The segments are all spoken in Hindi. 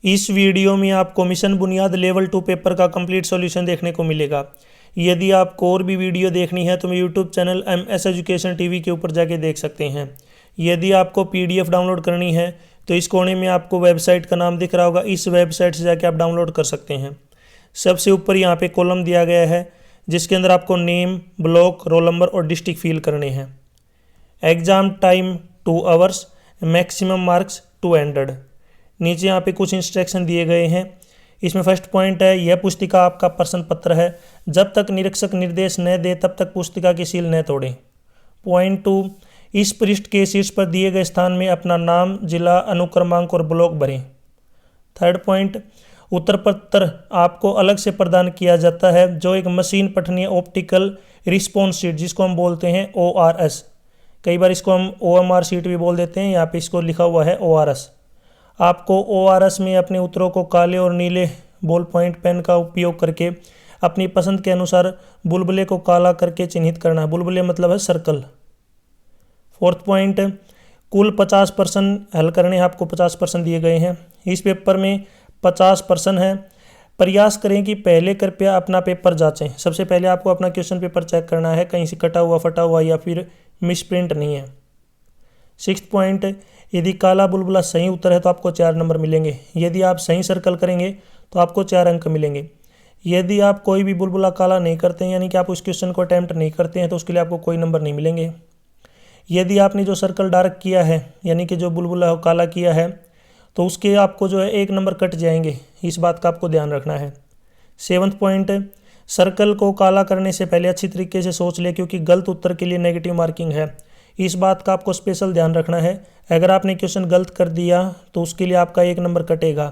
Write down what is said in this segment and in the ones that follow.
इस वीडियो में आपको मिशन बुनियाद लेवल 2 पेपर का कंप्लीट सॉल्यूशन देखने को मिलेगा। यदि आपको और भी वीडियो देखनी है तो मैं YouTube channel MS education TV के ऊपर जाके देख सकते हैं। यदि आपको PDF डाउनलोड करनी है तो इस कोने में आपको वेबसाइट का नाम दिख रहा होगा, इस वेबसाइट से जाके आप डाउनलोड कर सकते हैं। सबसे ऊपर यहाँ पे कॉलम दिया गया है जिसके अंदर आपको नेम, ब्लॉक, रोल नंबर और डिस्ट्रिक्ट फिल करने हैं। Exam time 2 hours, maximum marks 200। नीचे यहाँ पे कुछ इंस्ट्रक्शन दिए गए हैं। इसमें फर्स्ट पॉइंट है, यह पुस्तिका आपका प्रश्न पत्र है, जब तक निरीक्षक निर्देश न दे तब तक पुस्तिका की सील न तोड़ें। पॉइंट 2, इस पृष्ठ के शीर्ष पर दिए गए स्थान में अपना नाम, जिला, अनुक्रमांक और ब्लॉक भरें। थर्ड पॉइंट, उत्तर पत्र आपको अलग से प्रदान किया जाता है जो एक मशीन पठनीय ऑप्टिकल रिस्पॉन्स शीट, जिसको हम बोलते हैं ORS, कई बार इसको हम OMR शीट भी बोल देते हैं, यहाँ पे इसको लिखा हुआ है ORS। आपको ORS में अपने उत्तरों को काले और नीले बॉल पॉइंट पेन का उपयोग करके अपनी पसंद के अनुसार बुलबुले को काला करके चिन्हित करना है। बुलबुले मतलब है सर्कल। फोर्थ पॉइंट, कुल 50 प्रश्न हल करने, आपको 50 प्रश्न दिए गए हैं। इस पेपर में 50 प्रश्न है। प्रयास करें कि पहले कृपया अपना पेपर जांचें। सबसे पहले आपको अपना क्वेश्चन पेपर चेक करना है, कहीं से कटा हुआ, फटा हुआ या फिर मिसप्रिंट नहीं है। सिक्स्थ पॉइंट, यदि काला बुलबुला सही उत्तर है तो आपको 4 नंबर मिलेंगे। यदि आप सही सर्कल करेंगे तो आपको 4 अंक मिलेंगे। यदि आप कोई भी बुलबुला काला नहीं करते हैं, यानी कि आप उस क्वेश्चन को अटैम्प्ट नहीं करते हैं, तो उसके लिए आपको कोई नंबर नहीं मिलेंगे। यदि आपने जो सर्कल डार्क किया है, यानी कि जो बुलबुला काला किया है, तो उसके आपको जो है 1 नंबर कट जाएंगे। इस बात का आपको ध्यान रखना है। सेवंथ पॉइंट, सर्कल को काला करने से पहले अच्छी तरीके से सोच ले, क्योंकि गलत उत्तर के लिए नेगेटिव मार्किंग है। इस बात का आपको स्पेशल ध्यान रखना है। अगर आपने क्वेश्चन गलत कर दिया तो उसके लिए आपका 1 नंबर कटेगा।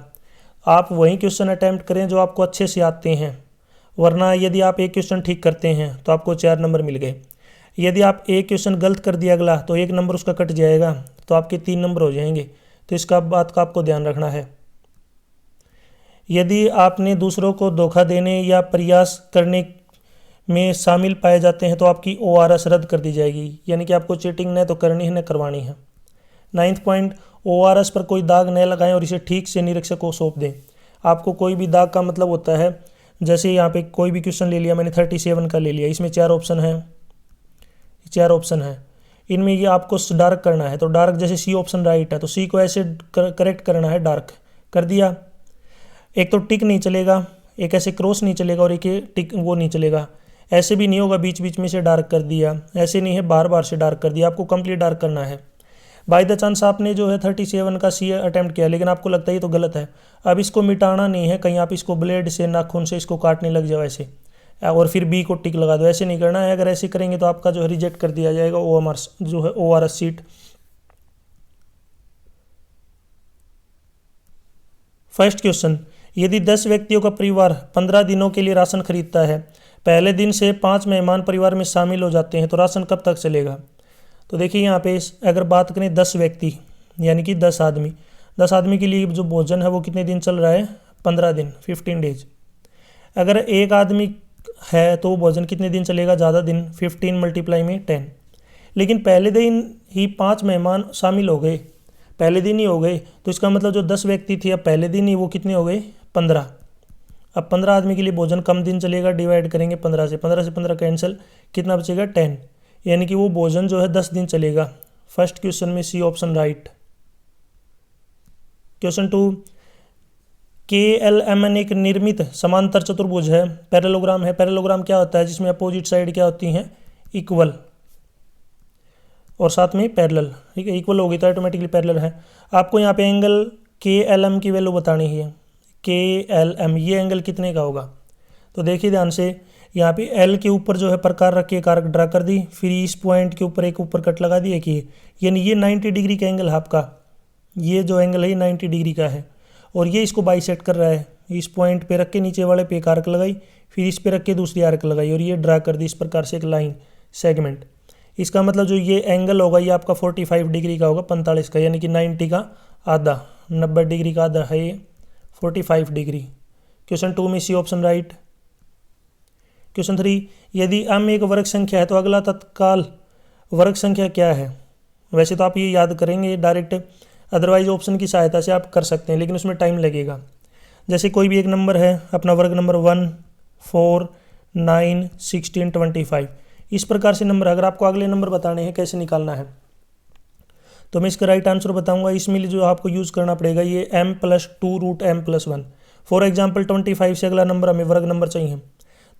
आप वही क्वेश्चन अटैम्प्ट करें जो आपको अच्छे से आते हैं, वरना यदि आप एक क्वेश्चन ठीक करते हैं तो आपको 4 नंबर मिल गए। यदि आप एक क्वेश्चन गलत कर दिया अगला, तो 1 नंबर उसका कट जाएगा, तो आपके 3 नंबर हो जाएंगे। तो इसका बात का आपको ध्यान रखना है। यदि आपने दूसरों को धोखा देने या प्रयास करने में शामिल पाए जाते हैं तो आपकी ORS रद्द कर दी जाएगी, यानी कि आपको चीटिंग न तो करनी है न करवानी है। 9th पॉइंट, ORS पर कोई दाग न लगाएं और इसे ठीक से निरीक्षक को सौंप दें। आपको कोई भी दाग का मतलब होता है, जैसे यहाँ पे कोई भी क्वेश्चन ले लिया मैंने, 37 का ले लिया, इसमें 4 ऑप्शन है, 4 ऑप्शन है, इनमें ये आपको डार्क करना है। तो डार्क, जैसे C ऑप्शन राइट है तो C को ऐसे करेक्ट करना है, डार्क कर दिया। एक तो टिक नहीं चलेगा, एक ऐसे क्रॉस नहीं चलेगा और एक टिक वो नहीं चलेगा। ऐसे भी नहीं होगा बीच बीच में से डार्क कर दिया, ऐसे नहीं है बार बार से डार्क कर दिया, आपको कंप्लीट डार्क करना है। बाय द चांस आपने जो है 37 का C अटैम्प्ट किया, लेकिन आपको लगता है ये तो गलत है, अब इसको मिटाना नहीं है, कहीं आप इसको ब्लेड से, नाखून से इसको काटने लग जाओ ऐसे, और फिर B को टिक लगा दो, ऐसे नहीं करना है। अगर ऐसे करेंगे तो आपका जो है रिजेक्ट कर दिया जाएगा जो है ORS सीट। फर्स्ट क्वेश्चन, यदि 10 व्यक्तियों का परिवार 15 दिनों के लिए राशन खरीदता है, पहले दिन से 5 मेहमान परिवार में शामिल हो जाते हैं, तो राशन कब तक चलेगा? तो देखिए यहाँ पे अगर बात करें 10 व्यक्ति यानी कि 10 आदमी, 10 आदमी के लिए जो भोजन है वो कितने दिन चल रहा है? 15 दिन, 15 डेज। अगर एक आदमी है तो वो भोजन कितने दिन चलेगा? ज़्यादा दिन, 15 मल्टीप्लाई में 10। लेकिन पहले दिन ही 5 मेहमान शामिल हो गए, पहले दिन ही हो गए, तो इसका मतलब जो 10 व्यक्ति थे अब पहले दिन ही वो कितने हो गए? 15। अब 15 आदमी के लिए भोजन कम दिन चलेगा, डिवाइड करेंगे 15 से, 15 से 15 कैंसिल, कितना बचेगा? 10, यानी कि वो भोजन जो है 10 दिन चलेगा। फर्स्ट क्वेश्चन में C option right. Question 2, KLMN एक निर्मित समांतर चतुर्भुज है, पैरेललोग्राम है। पैरेललोग्राम क्या होता है? जिसमें अपोजिट साइड क्या होती हैं? इक्वल, और साथ में पैरेलल, ठीक है, इक्वल होगी तो ऑटोमेटिकली पैरेलल है। आपको यहाँ पे एंगल KLM की वैल्यू बतानी है। KLM ये एंगल कितने का होगा? तो देखिए ध्यान से, यहाँ पे L के ऊपर जो है प्रकार रख के कारक ड्रा कर दी, फिर इस पॉइंट के ऊपर एक ऊपर कट लगा दिया कि यानी ये 90 डिग्री का एंगल है आपका, ये जो एंगल है ये 90 डिग्री का है, और ये इसको बाइसेक्ट कर रहा है। इस पॉइंट पे रख के नीचे वाले पे एक आर्क लगाई, फिर इस पे रख के दूसरी आर्क लगाई, और ये ड्रा कर दी इस प्रकार से एक लाइन सेगमेंट। इसका मतलब जो ये एंगल होगा ये आपका 45 डिग्री का होगा, 45 का, यानी कि 90 का आधा, 90 डिग्री का आधा है ये 45 डिग्री। क्वेश्चन 2 में C ऑप्शन राइट। क्वेश्चन 3, यदि m एक वर्ग संख्या है तो अगला तत्काल वर्ग संख्या क्या है? वैसे तो आप ये याद करेंगे डायरेक्ट, अदरवाइज ऑप्शन की सहायता से आप कर सकते हैं, लेकिन उसमें टाइम लगेगा। जैसे कोई भी एक नंबर है, अपना वर्ग नंबर 1, 4, 9, 16, 25, इस प्रकार से नंबर। अगर आपको अगले नंबर बताने हैं कैसे निकालना है, तो मैं इसका राइट आंसर बताऊंगा। इसमें जो आपको यूज़ करना पड़ेगा ये m+2√m+1। फॉर एग्जाम्पल 25 से अगला नंबर हमें वर्ग नंबर चाहिए,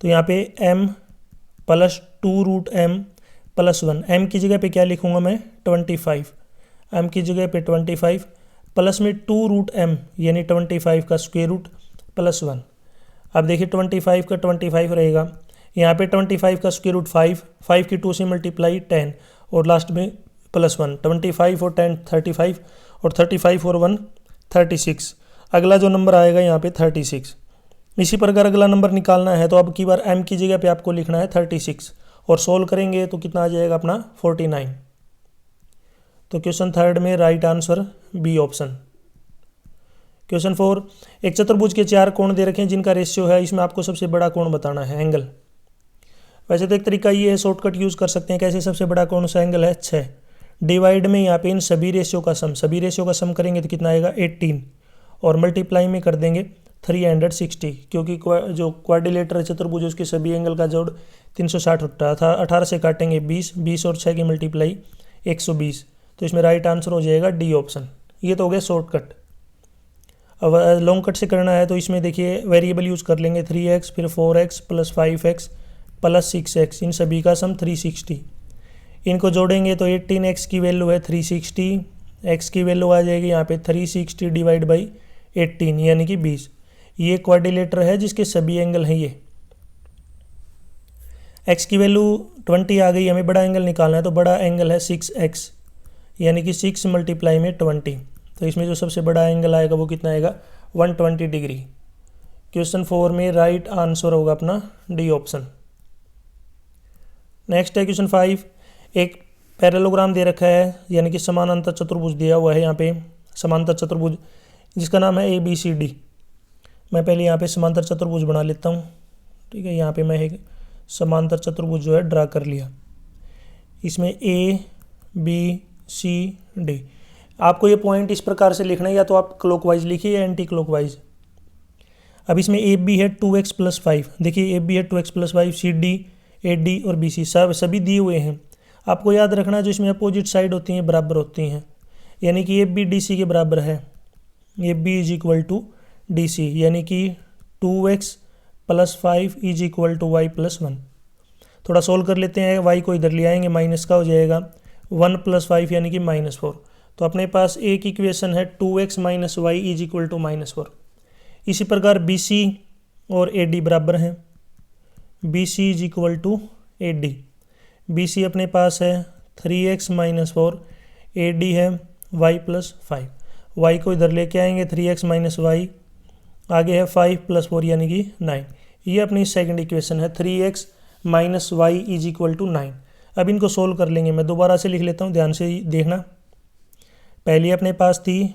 तो यहाँ पे m+2√m+1। m की जगह पे क्या लिखूंगा मैं, 25। m की जगह पे 25 प्लस में 2√m यानी 25 का स्क्वायर रूट +1। अब देखिए 25 का 25 रहेगा, यहाँ पे 25 का स्क्वायर रूट 5, 5 की 2 से मल्टीप्लाई 10 और लास्ट में +1। 25 और 10 35 और 35 और 1 36। अगला जो नंबर आएगा यहाँ पे 36। इसी प्रकार अगला नंबर निकालना है तो अब की बार m की जगह पे आपको लिखना है 36 और सोल्व करेंगे तो कितना आ जाएगा अपना 49। तो क्वेश्चन थर्ड में right answer B option. Question 4, एक चतुर्भुज के 4 कोण दे रखे हैं जिनका रेशियो है, इसमें आपको सबसे बड़ा कोण बताना है, एंगल। वैसे तो एक तरीका ये है, शॉर्टकट यूज़ कर सकते हैं। कैसे? सबसे बड़ा कौन सा एंगल है, 6। डिवाइड में यहाँ पे इन सभी रेशियो का सम करेंगे तो कितना आएगा 18 और मल्टीप्लाई में कर देंगे 360, क्योंकि जो क्वाड्रिलेटरल चतुर्भुज उसके सभी एंगल का जोड़ 360 होता था। 18 से काटेंगे 20, 20 और 6 की मल्टीप्लाई 120। तो इसमें राइट आंसर हो जाएगा डी ऑप्शन। ये तो हो गया शॉर्टकट। अब लॉन्ग कट से करना है तो इसमें देखिए वेरिएबल यूज़ कर लेंगे, 3x फिर 4x plus 5x plus 6x, इन सभी का सम 360। इनको जोड़ेंगे तो 18x की वैल्यू है 360, x की वैल्यू आ जाएगी यहाँ पे 360 डिवाइड बाई 18 यानी कि 20। ये क्वाड्रिलेटर है जिसके सभी एंगल हैं ये। x की वैल्यू 20 आ गई, हमें बड़ा एंगल निकालना है तो बड़ा एंगल है 6x यानी कि 6 मल्टीप्लाई में 20। तो इसमें जो सबसे बड़ा एंगल आएगा वो कितना आएगा 120 डिग्री। क्वेश्चन 4 में राइट आंसर होगा अपना डी ऑप्शन। नेक्स्ट है क्वेश्चन 5, एक पैरेललोग्राम दे रखा है यानी कि समानांतर चतुर्भुज दिया हुआ है यहाँ पे, समांतर चतुर्भुज जिसका नाम है ABCD। मैं पहले यहाँ पे समांतर चतुर्भुज बना लेता हूँ, ठीक है। यहाँ पे मैं एक समांतर चतुर्भुज जो है ड्रा कर लिया। इसमें ABCD आपको ये पॉइंट इस प्रकार से लिखना है, या तो आप क्लॉकवाइज लिखिए या एंटी क्लॉकवाइज। अब इसमें AB है 2x + 5, देखिए AB है 2x + 5, CD, AD और BC सभी दिए हुए हैं। आपको याद रखना जो इसमें अपोजिट साइड होती हैं बराबर होती हैं, यानी कि AB DC के बराबर है। AB = DC यानी कि 2x + 5 = y + 1। थोड़ा सोल्व कर लेते हैं, y को इधर ले आएंगे, माइनस का हो जाएगा 1 + 5 यानी कि -4। तो अपने पास एक इक्वेशन है 2x - y = -4। इसी प्रकार BC और AD बराबर हैं, BC = AD। BC अपने पास है 3x - 4, AD है y + 5। y को इधर लेके आएंगे 3x - y, आगे है 5 + 4 यानी कि 9। ये अपनी सेकंड इक्वेशन है 3x - y = 9। अब इनको सोल्व कर लेंगे, मैं दोबारा से लिख लेता हूँ, ध्यान से देखना। पहली अपने पास थी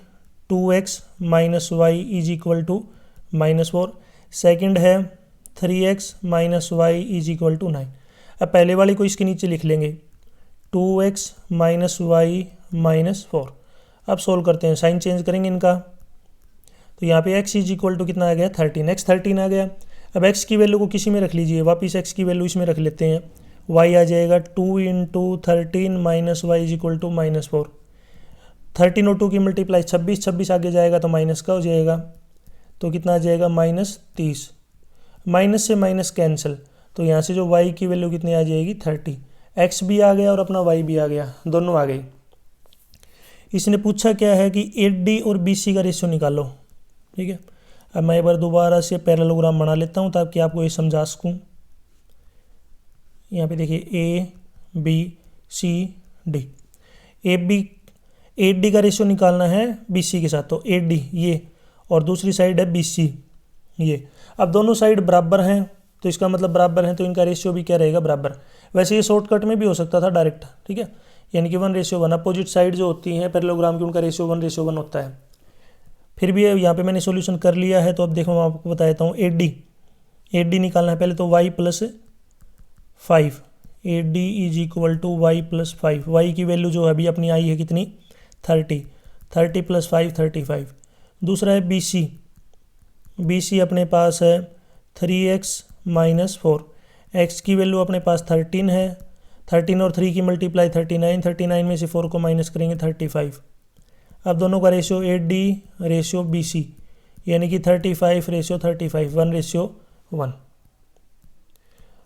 2x - y = -4, सेकंड है 3x - y = 9। अब पहले वाले को इसके नीचे लिख लेंगे 2x - y - 4। अब सोल्व करते हैं, साइन चेंज करेंगे इनका, तो यहाँ पे x = कितना आ गया 13, x 13 आ गया। अब x की वैल्यू को किसी में रख लीजिए, वापस x की वैल्यू इसमें रख लेते हैं, y आ जाएगा 2 × 13 - y = -4। 13 और 2 की मल्टीप्लाई 26, 26 आगे जाएगा तो माइनस का हो जाएगा, तो कितना आ जाएगा -30। माइनस से माइनस कैंसिल, तो यहाँ से जो y की वैल्यू कितनी आ जाएगी 30। x भी आ गया और अपना y भी आ गया, दोनों आ गए। इसने पूछा क्या है कि AD और BC का रेशियो निकालो, ठीक है। अब मैं एक बार दोबारा से पैरेललोग्राम बना लेता हूँ ताकि आपको ये समझा सकूँ। यहाँ पे देखिए ABCD, AD का रेशियो निकालना है BC के साथ, तो AD ये और दूसरी साइड है BC ये। अब दोनों साइड बराबर हैं तो इसका मतलब बराबर हैं, तो इनका रेशियो भी क्या रहेगा बराबर। वैसे ये शॉर्टकट में भी हो सकता था डायरेक्ट, ठीक है, यानी कि 1:1। अपोजिट साइड जो होती हैं पैरेललोग्राम की उनका रेशियो 1:1 होता है। फिर भी यहाँ पे मैंने सॉल्यूशन कर लिया है, तो अब देखो मैं आपको बता देता हूँ। AD निकालना है पहले, तो y + 5, AD = y + 5। y की वैल्यू जो अभी अपनी आई है कितनी 30, 30 + 5 35। दूसरा है BC, BC अपने पास है 3x - 4। x की वैल्यू अपने पास 13 है, 13 और 3 की मल्टीप्लाई 39, 39 में से 4 को माइनस करेंगे 35। अब दोनों का रेशियो 8D/BC, यानी कि 35/35, 1:1।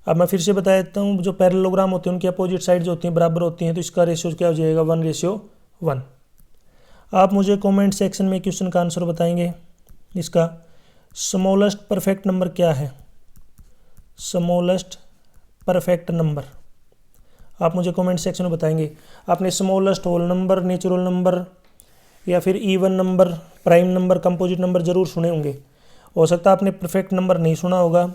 अब मैं फिर से बता देता हूँ, जो पैरेललोग्राम होते हैं उनकी अपोजिट साइड जो होती हैं बराबर होती हैं, तो इसका रेशियो क्या हो जाएगा 1:1। आप मुझे कमेंट सेक्शन में क्वेश्चन का आंसर बताएंगे। इसका स्मॉलेस्ट परफेक्ट नंबर क्या है? स्मॉलेस्ट परफेक्ट नंबर आप मुझे कमेंट सेक्शन में बताएंगे। आपने smallest whole number, natural number या फिर even number, prime number, composite number ज़रूर सुने होंगे। हो सकता है आपने परफेक्ट नंबर नहीं सुना होगा,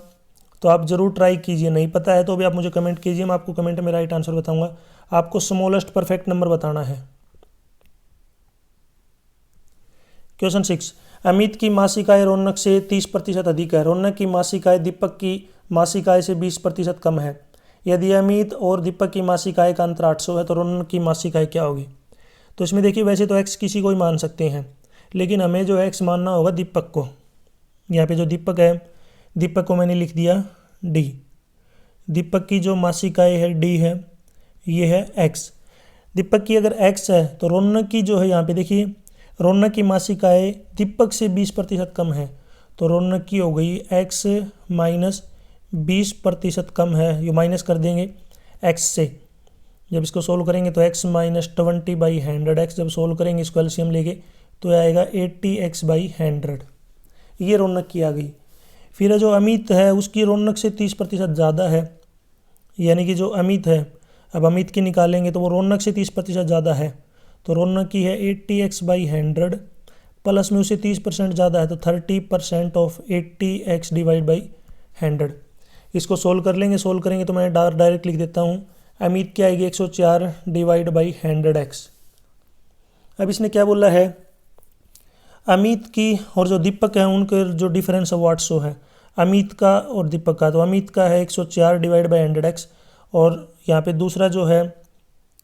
तो आप ज़रूर ट्राई कीजिए। नहीं पता है तो भी आप मुझे कमेंट कीजिए, मैं आपको कमेंट में राइट आंसर बताऊंगा। आपको स्मॉलेस्ट परफेक्ट नंबर बताना है। क्वेश्चन 6, अमित की मासिक आय रौनक से 30% अधिक है। रौनक की मासिक आय दीपक की मासिक आय से 20% कम है। यदि अमित और दीपक की मासिक आय का अंतर 800 है तो रौनक की मासिक आय क्या होगी? तो इसमें देखिए, वैसे तो x किसी को ही मान सकते हैं, लेकिन हमें जो x मानना होगा दीपक को। यहाँ पे जो दीपक है, दीपक को मैंने लिख दिया d। दीपक की जो मासिक आय है d है, ये है x। दीपक की अगर x है तो रौनक की जो है, यहाँ पे देखिए, रौनक की मासिक आय दीपक से 20% कम है, तो रौनक की हो गई x - 20% कम है। ये माइनस कर देंगे x से, जब इसको सोल्व करेंगे तो x - 20/100x, जब सोल्व करेंगे इसको एलसीएम लेके तो आएगा 80x/100। ये रौनक की आ गई। फिर जो अमित है उसकी रौनक से 30% ज़्यादा है, यानी कि जो अमित है, अब अमित की निकालेंगे तो वो रौनक से 30% ज़्यादा है, तो रौनक की है 80x/100, प्लस में उसे 30% ज़्यादा है तो 30% ऑफ 80x/100। इसको सोल्व कर लेंगे, सोल्व करेंगे तो मैं डायरेक्ट लिख देता हूँ, अमित क्या आएगी 104/100x। अब इसने क्या बोला है, अमित की और जो दीपक है उनके जो डिफरेंस है वो 800 है, अमित का और दीपक का। तो अमित का है 104/100x, और यहाँ पे दूसरा जो है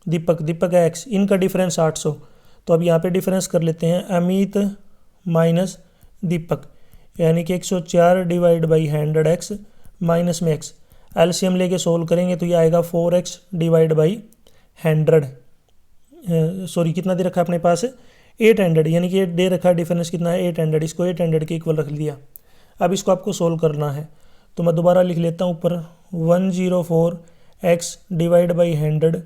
दीपक है x, इनका डिफरेंस 800। तो अब यहाँ पे डिफरेंस कर लेते हैं, अमित माइनस दीपक, यानी कि 104/100x माइनस में x। एलसीएम लेके सोल्व करेंगे तो ये आएगा 4x/100। सॉरी, कितना दे रखा है अपने पास 800, यानी कि दे रखा डिफरेंस कितना है 800। इसको 800 के इक्वल रख लिया। अब इसको आपको सोल्व करना है, तो मैं दोबारा लिख लेता हूँ ऊपर 104x/100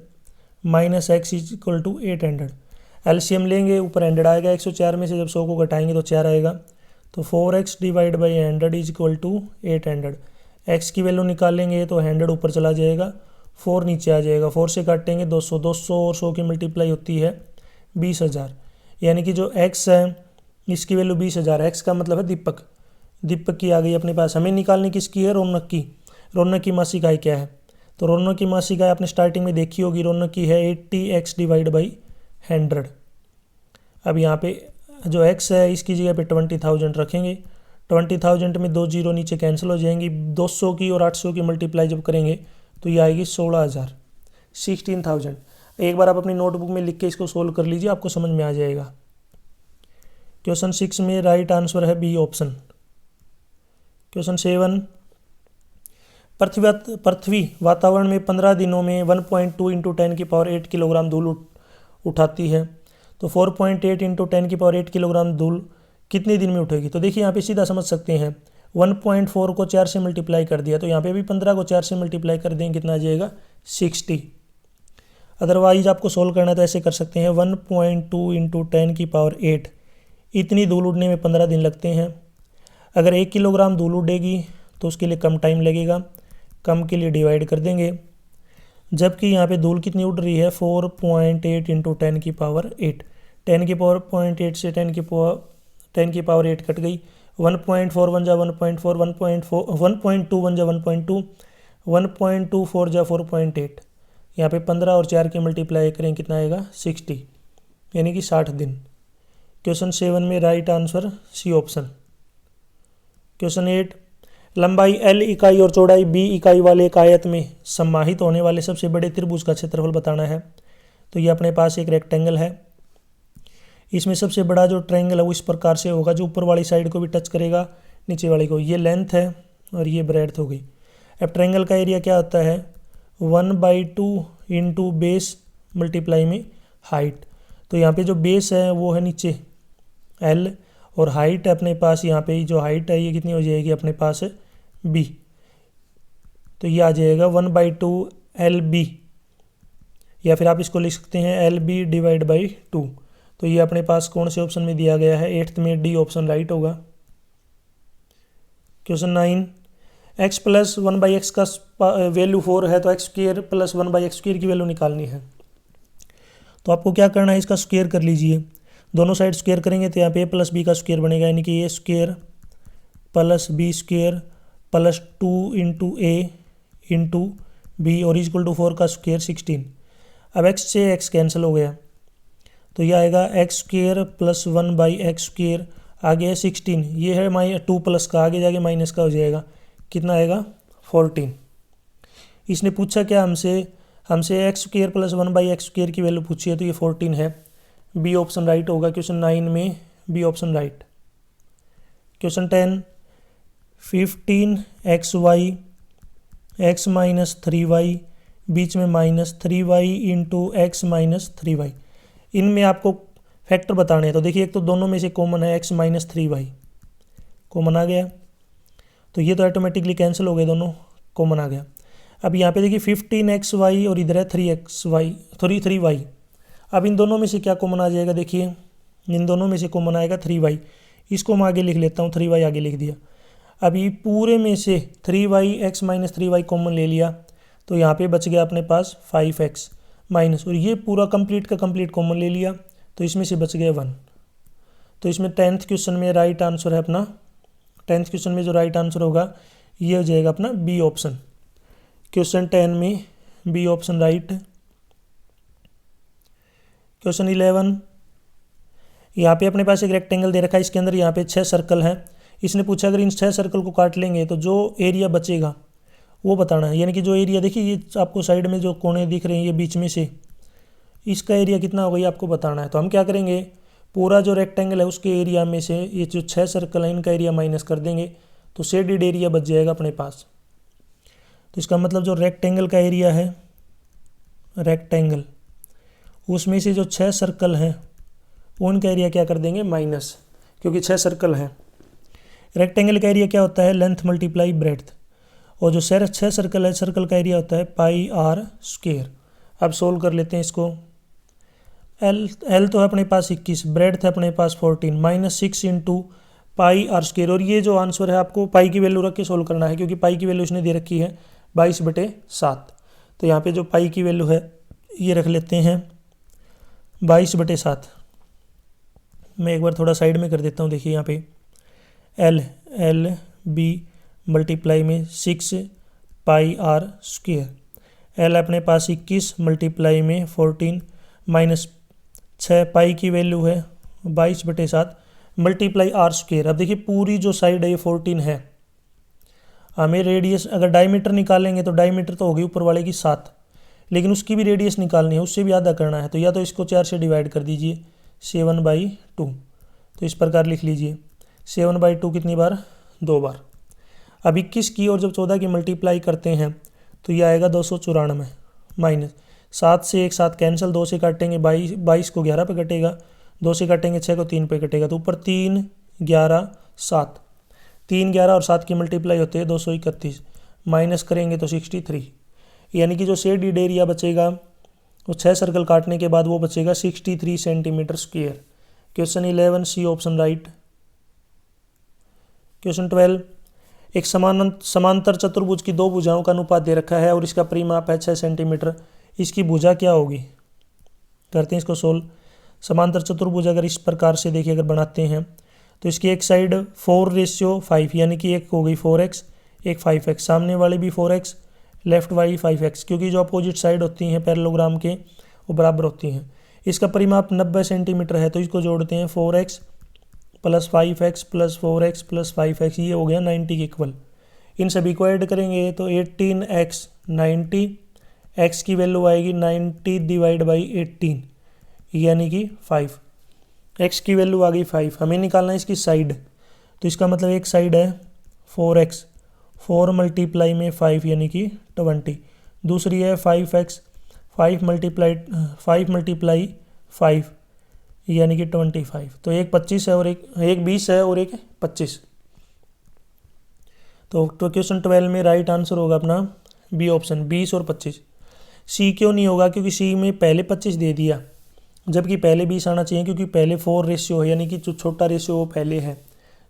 minus x equal to 800। LCM लेंगे, ऊपर 100 आएगा, 104 में से जब 100 को घटाएंगे तो 4 आएगा, तो 4x/100 is equal to 800। x की वैल्यू निकालेंगे तो 100 ऊपर चला जाएगा, 4 नीचे आ जाएगा, 4 से काटेंगे 200, 200 और 100 की मल्टीप्लाई होती है 20,000, यानी कि जो x है इसकी वैल्यू 20,000 है। x का मतलब है दीपक, दीपक की आ गई अपने पास। हमें निकालने किसकी है, रौनक की। रौनक की मासिक आय क्या है, तो रौनक की मासिक आय आपने स्टार्टिंग में देखी होगी, रौनक की है 80x/100। अब यहाँ पे जो x है इसकी जगह पे 20,000 रखेंगे, 20,000 में 2 जीरो नीचे कैंसिल हो जाएंगी, 200 की और 800 की मल्टीप्लाई जब करेंगे तो ये आएगी 16,000, 16,000। एक बार आप अपनी नोटबुक में लिख के इसको सोल्व कर लीजिए, आपको समझ में आ जाएगा। क्वेश्चन 6 में राइट आंसर है बी ऑप्शन। क्वेश्चन 7, पृथ्वी वातावरण में 15 दिनों में 1.2 × 10⁸ किलोग्राम धूल उठाती है, तो 4.8 × 10⁸ किलोग्राम धूल कितने दिन में उठेगी? तो देखिए यहाँ पे सीधा समझ सकते हैं, 1.4 को 4 से मल्टीप्लाई कर दिया, तो यहाँ पे भी 15 को 4 से मल्टीप्लाई कर देंगे, कितना आ जाएगा 60। अदरवाइज आपको सोल्व करना है तो ऐसे कर सकते हैं, 1.2 × 10⁸ इतनी धूल उड़ने में 15 दिन लगते हैं। अगर 1 किलोग्राम धूल उड़ेगी तो उसके लिए कम टाइम लगेगा, कम के लिए डिवाइड कर देंगे। जबकि यहाँ पे धूल कितनी उड़ रही है 4.8 × 10⁸, 10⁸8 से 10⁸8 कट गई, 1.4 1 जा 1.4, 1.2 1 जा 1.2, 1.24 जा 4.8। यहाँ पे 15 और 4 की मल्टीप्लाई करें कितना आएगा 60, यानी कि 60 दिन। क्वेश्चन 7 में right answer C option. Question 8, लंबाई L इकाई और चौड़ाई B इकाई वाले एक आयत में समाहित होने वाले सबसे बड़े त्रिभुज का क्षेत्रफल बताना है। तो ये अपने पास एक रेक्टेंगल है, इसमें सबसे बड़ा जो ट्रायंगल है वो इस प्रकार से होगा, जो ऊपर वाली साइड को भी टच करेगा, नीचे वाली को। ये लेंथ है और ये ब्रेड्थ हो गई। अब ट्रायंगल का एरिया क्या होता है, 1/2 इंटू बेस मल्टीप्लाई में हाइट। तो यहाँ पे जो बेस है वो है नीचे L, और हाइट है अपने पास, यहाँ पे जो हाइट है ये कितनी हो जाएगी अपने पास B। तो ये आ जाएगा 1/2 LB, या फिर आप इसको लिख सकते हैं LB डिवाइड बाई 2। तो ये अपने पास कौन से ऑप्शन में दिया गया है, 8th में D ऑप्शन राइट होगा। क्वेश्चन 9, x प्लस 1/x का वैल्यू 4 है, तो x square plus 1/x square की वैल्यू निकालनी है। तो आपको क्या करना है, इसका स्क्वेयर कर लीजिए। दोनों साइड स्क्वेयर करेंगे तो यहाँ पे a प्लस बी का स्क्वेयर बनेगा, यानी कि a square plus B square plus 2 into A into B और इक्वल टू 4 का स्क्वेयर 16। अब x से x कैंसिल हो गया, तो ये आएगा x square plus 1/x square, आगे है 16, ये है 2 प्लस का, आगे जाके माइनस का हो जाएगा, कितना आएगा 14। इसने पूछा क्या हमसे X square plus 1/x square की वैल्यू पूछी है, तो ये 14 है। बी ऑप्शन राइट होगा क्वेश्चन 9 में, B option right. Question 10, 15xy x minus 3y, बीच में minus 3y into x minus 3y। इनमें आपको फैक्टर बताने हैं। तो देखिए, एक तो दोनों में से कॉमन है, x माइनस 3y कॉमन आ गया, तो ये तो ऑटोमेटिकली कैंसिल हो गए, दोनों कॉमन आ गया। अब यहाँ पे देखिए 15xy और इधर है 3y। अब इन दोनों में से क्या कॉमन आ जाएगा, देखिए इन दोनों में से कॉमन आएगा 3y, इसको मैं आगे लिख लेता हूँ, 3y आगे लिख दिया। अब ये पूरे में से 3y x minus 3y common ले लिया, तो यहाँ पे बच गया अपने पास 5x माइनस, और ये पूरा कंप्लीट का कंप्लीट कॉमन ले लिया, तो इसमें से बच गया 1। तो इसमें 10th क्वेश्चन में राइट आंसर है अपना, 10th क्वेश्चन में जो राइट आंसर होगा ये हो जाएगा अपना बी ऑप्शन। क्वेश्चन 10 में बी ऑप्शन राइट। क्वेश्चन 11, यहाँ पे अपने पास एक रेक्टेंगल दे रखा है, इसके अंदर यहाँ पे 6 सर्कल हैं। इसने पूछा अगर इन 6 सर्कल को काट लेंगे तो जो एरिया बचेगा वो बताना है, यानी कि जो एरिया देखिए ये आपको साइड में जो कोने दिख रहे हैं ये बीच में से, इसका एरिया कितना होगा ये आपको बताना है। तो हम क्या करेंगे, पूरा जो रेक्टेंगल है उसके एरिया में से ये जो 6 सर्कल है इनका एरिया माइनस कर देंगे, तो शेडेड एरिया बच जाएगा अपने पास। तो इसका मतलब जो रेक्टेंगल का एरिया है, रेक्टेंगल उसमें से जो 6 सर्कल हैं उनका एरिया क्या कर देंगे माइनस, क्योंकि 6 सर्कल हैं। रेक्टेंगल का एरिया क्या होता है, लेंथ मल्टीप्लाई ब्रेड्थ, और जो 6 सर्कल है सर्कल का एरिया होता है पाई आर स्क्वेयर। अब सोल्व कर लेते हैं इसको। एल तो है अपने पास 21, ब्रेड्थ है अपने पास 14, minus 6 into pi R square, और ये जो आंसर है आपको पाई की वैल्यू रख के सोल्व करना है, क्योंकि पाई की वैल्यू इसने दे रखी है 22/7। तो यहाँ पे जो पाई की वैल्यू है ये रख लेते हैं 22/7। मैं एक बार थोड़ा साइड में कर देता हूँ, देखिए यहाँ पे एल बी मल्टीप्लाई में 6 पाई आर स्क्वेयर, एल अपने पास 21 मल्टीप्लाई में 14 माइनस 6 पाई की वैल्यू है 22/7 मल्टीप्लाई आर स्क्वेयर। अब देखिए पूरी जो साइड है ये 14 है, हमें रेडियस अगर डायमीटर निकालेंगे तो डायमीटर तो होगी ऊपर वाले की 7, लेकिन उसकी भी रेडियस निकालनी है, उससे भी आधा करना है, तो या तो इसको 4 से डिवाइड कर दीजिए 7/2। तो इस प्रकार लिख लीजिए 7/2 कितनी बार, 2 बार। अब 21 की और जब 14 की मल्टीप्लाई करते हैं तो ये आएगा 294, माइनस 7 से एक 7 कैंसिल, 2 से काटेंगे 22 को 11 पे कटेगा, 2 से काटेंगे 6 को 3 पे कटेगा, तो ऊपर 3 11 7, 3 11 और 7 की मल्टीप्लाई होते हैं 231, माइनस करेंगे तो 63, यानी कि जो शेडेड एरिया बचेगा वो 6 सर्कल काटने के बाद वो बचेगा 63 centimetre square. Question 11 C option right. Question 12, एक समांतर चतुर्भुज की 2 भुजाओं का अनुपात दे रखा है और इसका परिमाप है 6 सेंटीमीटर, इसकी भुजा क्या होगी। करते हैं इसको सोल्व। समांतर चतुर्भुज अगर इस प्रकार से देखिए अगर बनाते हैं तो इसकी एक साइड 4:5, यानी कि एक हो गई 4x, एक 5x, सामने वाले भी 4x, लेफ्ट वाली 5x, क्योंकि जो अपोजिट साइड होती हैं पैरेललोग्राम के वो बराबर होती हैं। इसका परिमाप 90 सेंटीमीटर है, तो इसको जोड़ते हैं 4x plus 5x plus 4x plus 5x, ये हो गया 90 के इक्वल। इन सभी को ऐड करेंगे तो 18x 90, x की वैल्यू आएगी 90 डिवाइड बाई 18 यानी कि 5। एक्स की वैल्यू आ गई 5, हमें निकालना है इसकी साइड। तो इसका मतलब एक साइड है 4x, 4 मल्टीप्लाई में 5 यानी कि 20। दूसरी है 5x, 5 मल्टीप्लाई 5 यानी कि 25। तो एक 25 है और एक 20 है और एक 25। तो क्वेश्चन 12 में राइट आंसर होगा अपना बी ऑप्शन, 20 और 25। सी क्यों नहीं होगा? क्योंकि सी में पहले 25 दे दिया, जबकि पहले 20 आना चाहिए, क्योंकि पहले 4 रेशियो है, यानी कि जो छोटा रेशियो वो पहले है।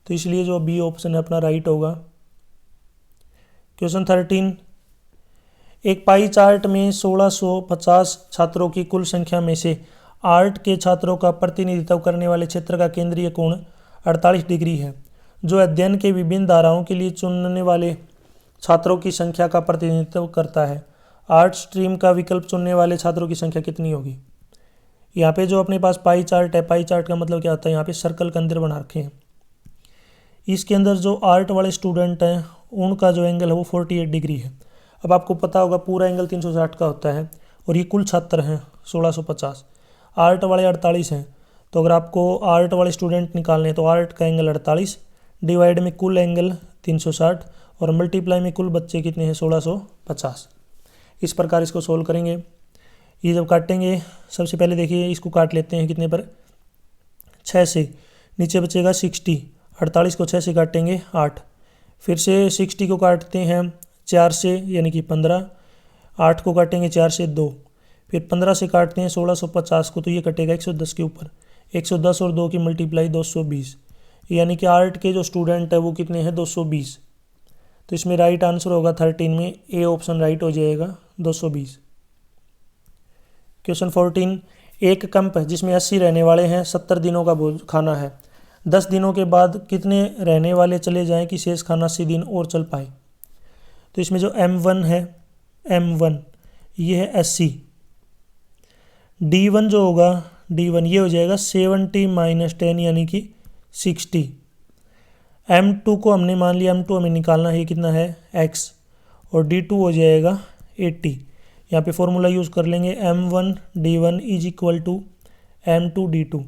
तो इसलिए जो बी ऑप्शन है अपना राइट होगा। क्वेश्चन 13, एक पाई चार्ट में 1650 छात्रों की कुल संख्या में से आर्ट के छात्रों का प्रतिनिधित्व करने वाले क्षेत्र का केंद्रीय कोण 48 डिग्री है, जो अध्ययन के विभिन्न धाराओं के लिए चुनने वाले छात्रों की संख्या का प्रतिनिधित्व करता है। आर्ट स्ट्रीम का विकल्प चुनने वाले छात्रों की संख्या कितनी होगी? यहाँ पे जो अपने पास पाई चार्ट है, पाई चार्ट का मतलब क्या होता है? यहाँ पे सर्कल के अंदर बना रखे हैं। इसके अंदर जो आर्ट वाले स्टूडेंट हैं उनका जो एंगल है वो 48 डिग्री है। अब आपको पता होगा पूरा एंगल 360 का होता है, और ये कुल छात्र हैं 1650, आर्ट वाले 48 हैं। तो अगर आपको आर्ट वाले स्टूडेंट निकालने हैं तो आर्ट का एंगल 48 डिवाइड में कुल एंगल 360 और मल्टीप्लाई में कुल बच्चे कितने हैं 1650। इस प्रकार इसको सोल्व करेंगे। ये जब काटेंगे, सबसे पहले देखिए इसको काट लेते हैं कितने पर, 6 से, नीचे बचेगा 60, 48 को 6 से काटेंगे 8, फिर से 60 को काटते हैं 4 से यानी कि 15, 8 को काटेंगे 4 से 2, फिर 15 से काटते हैं 1650 को, तो ये कटेगा 110 के ऊपर, 110 और 2 की मल्टीप्लाई 220, यानी कि आर्ट के जो स्टूडेंट है वो कितने हैं 220। तो इसमें राइट आंसर होगा 13 में ए ऑप्शन राइट हो जाएगा 220। क्वेश्चन 14, एक कैंप जिसमें 80 रहने वाले हैं 70 दिनों का खाना है, 10 दिनों के बाद कितने रहने वाले चले जाएं कि शेष खाना 80 दिन और चल पाए? तो इसमें जो M1 है, M1 ये है 80, D1 जो होगा D1 ये हो जाएगा 70 - 10 यानी कि 60। M2 को हमने मान लिया, M2 हमें निकालना है, कितना है X, और D2 हो जाएगा 80। यहाँ पे फॉर्मूला यूज़ कर लेंगे, M1 D1 is equal to M2 D2।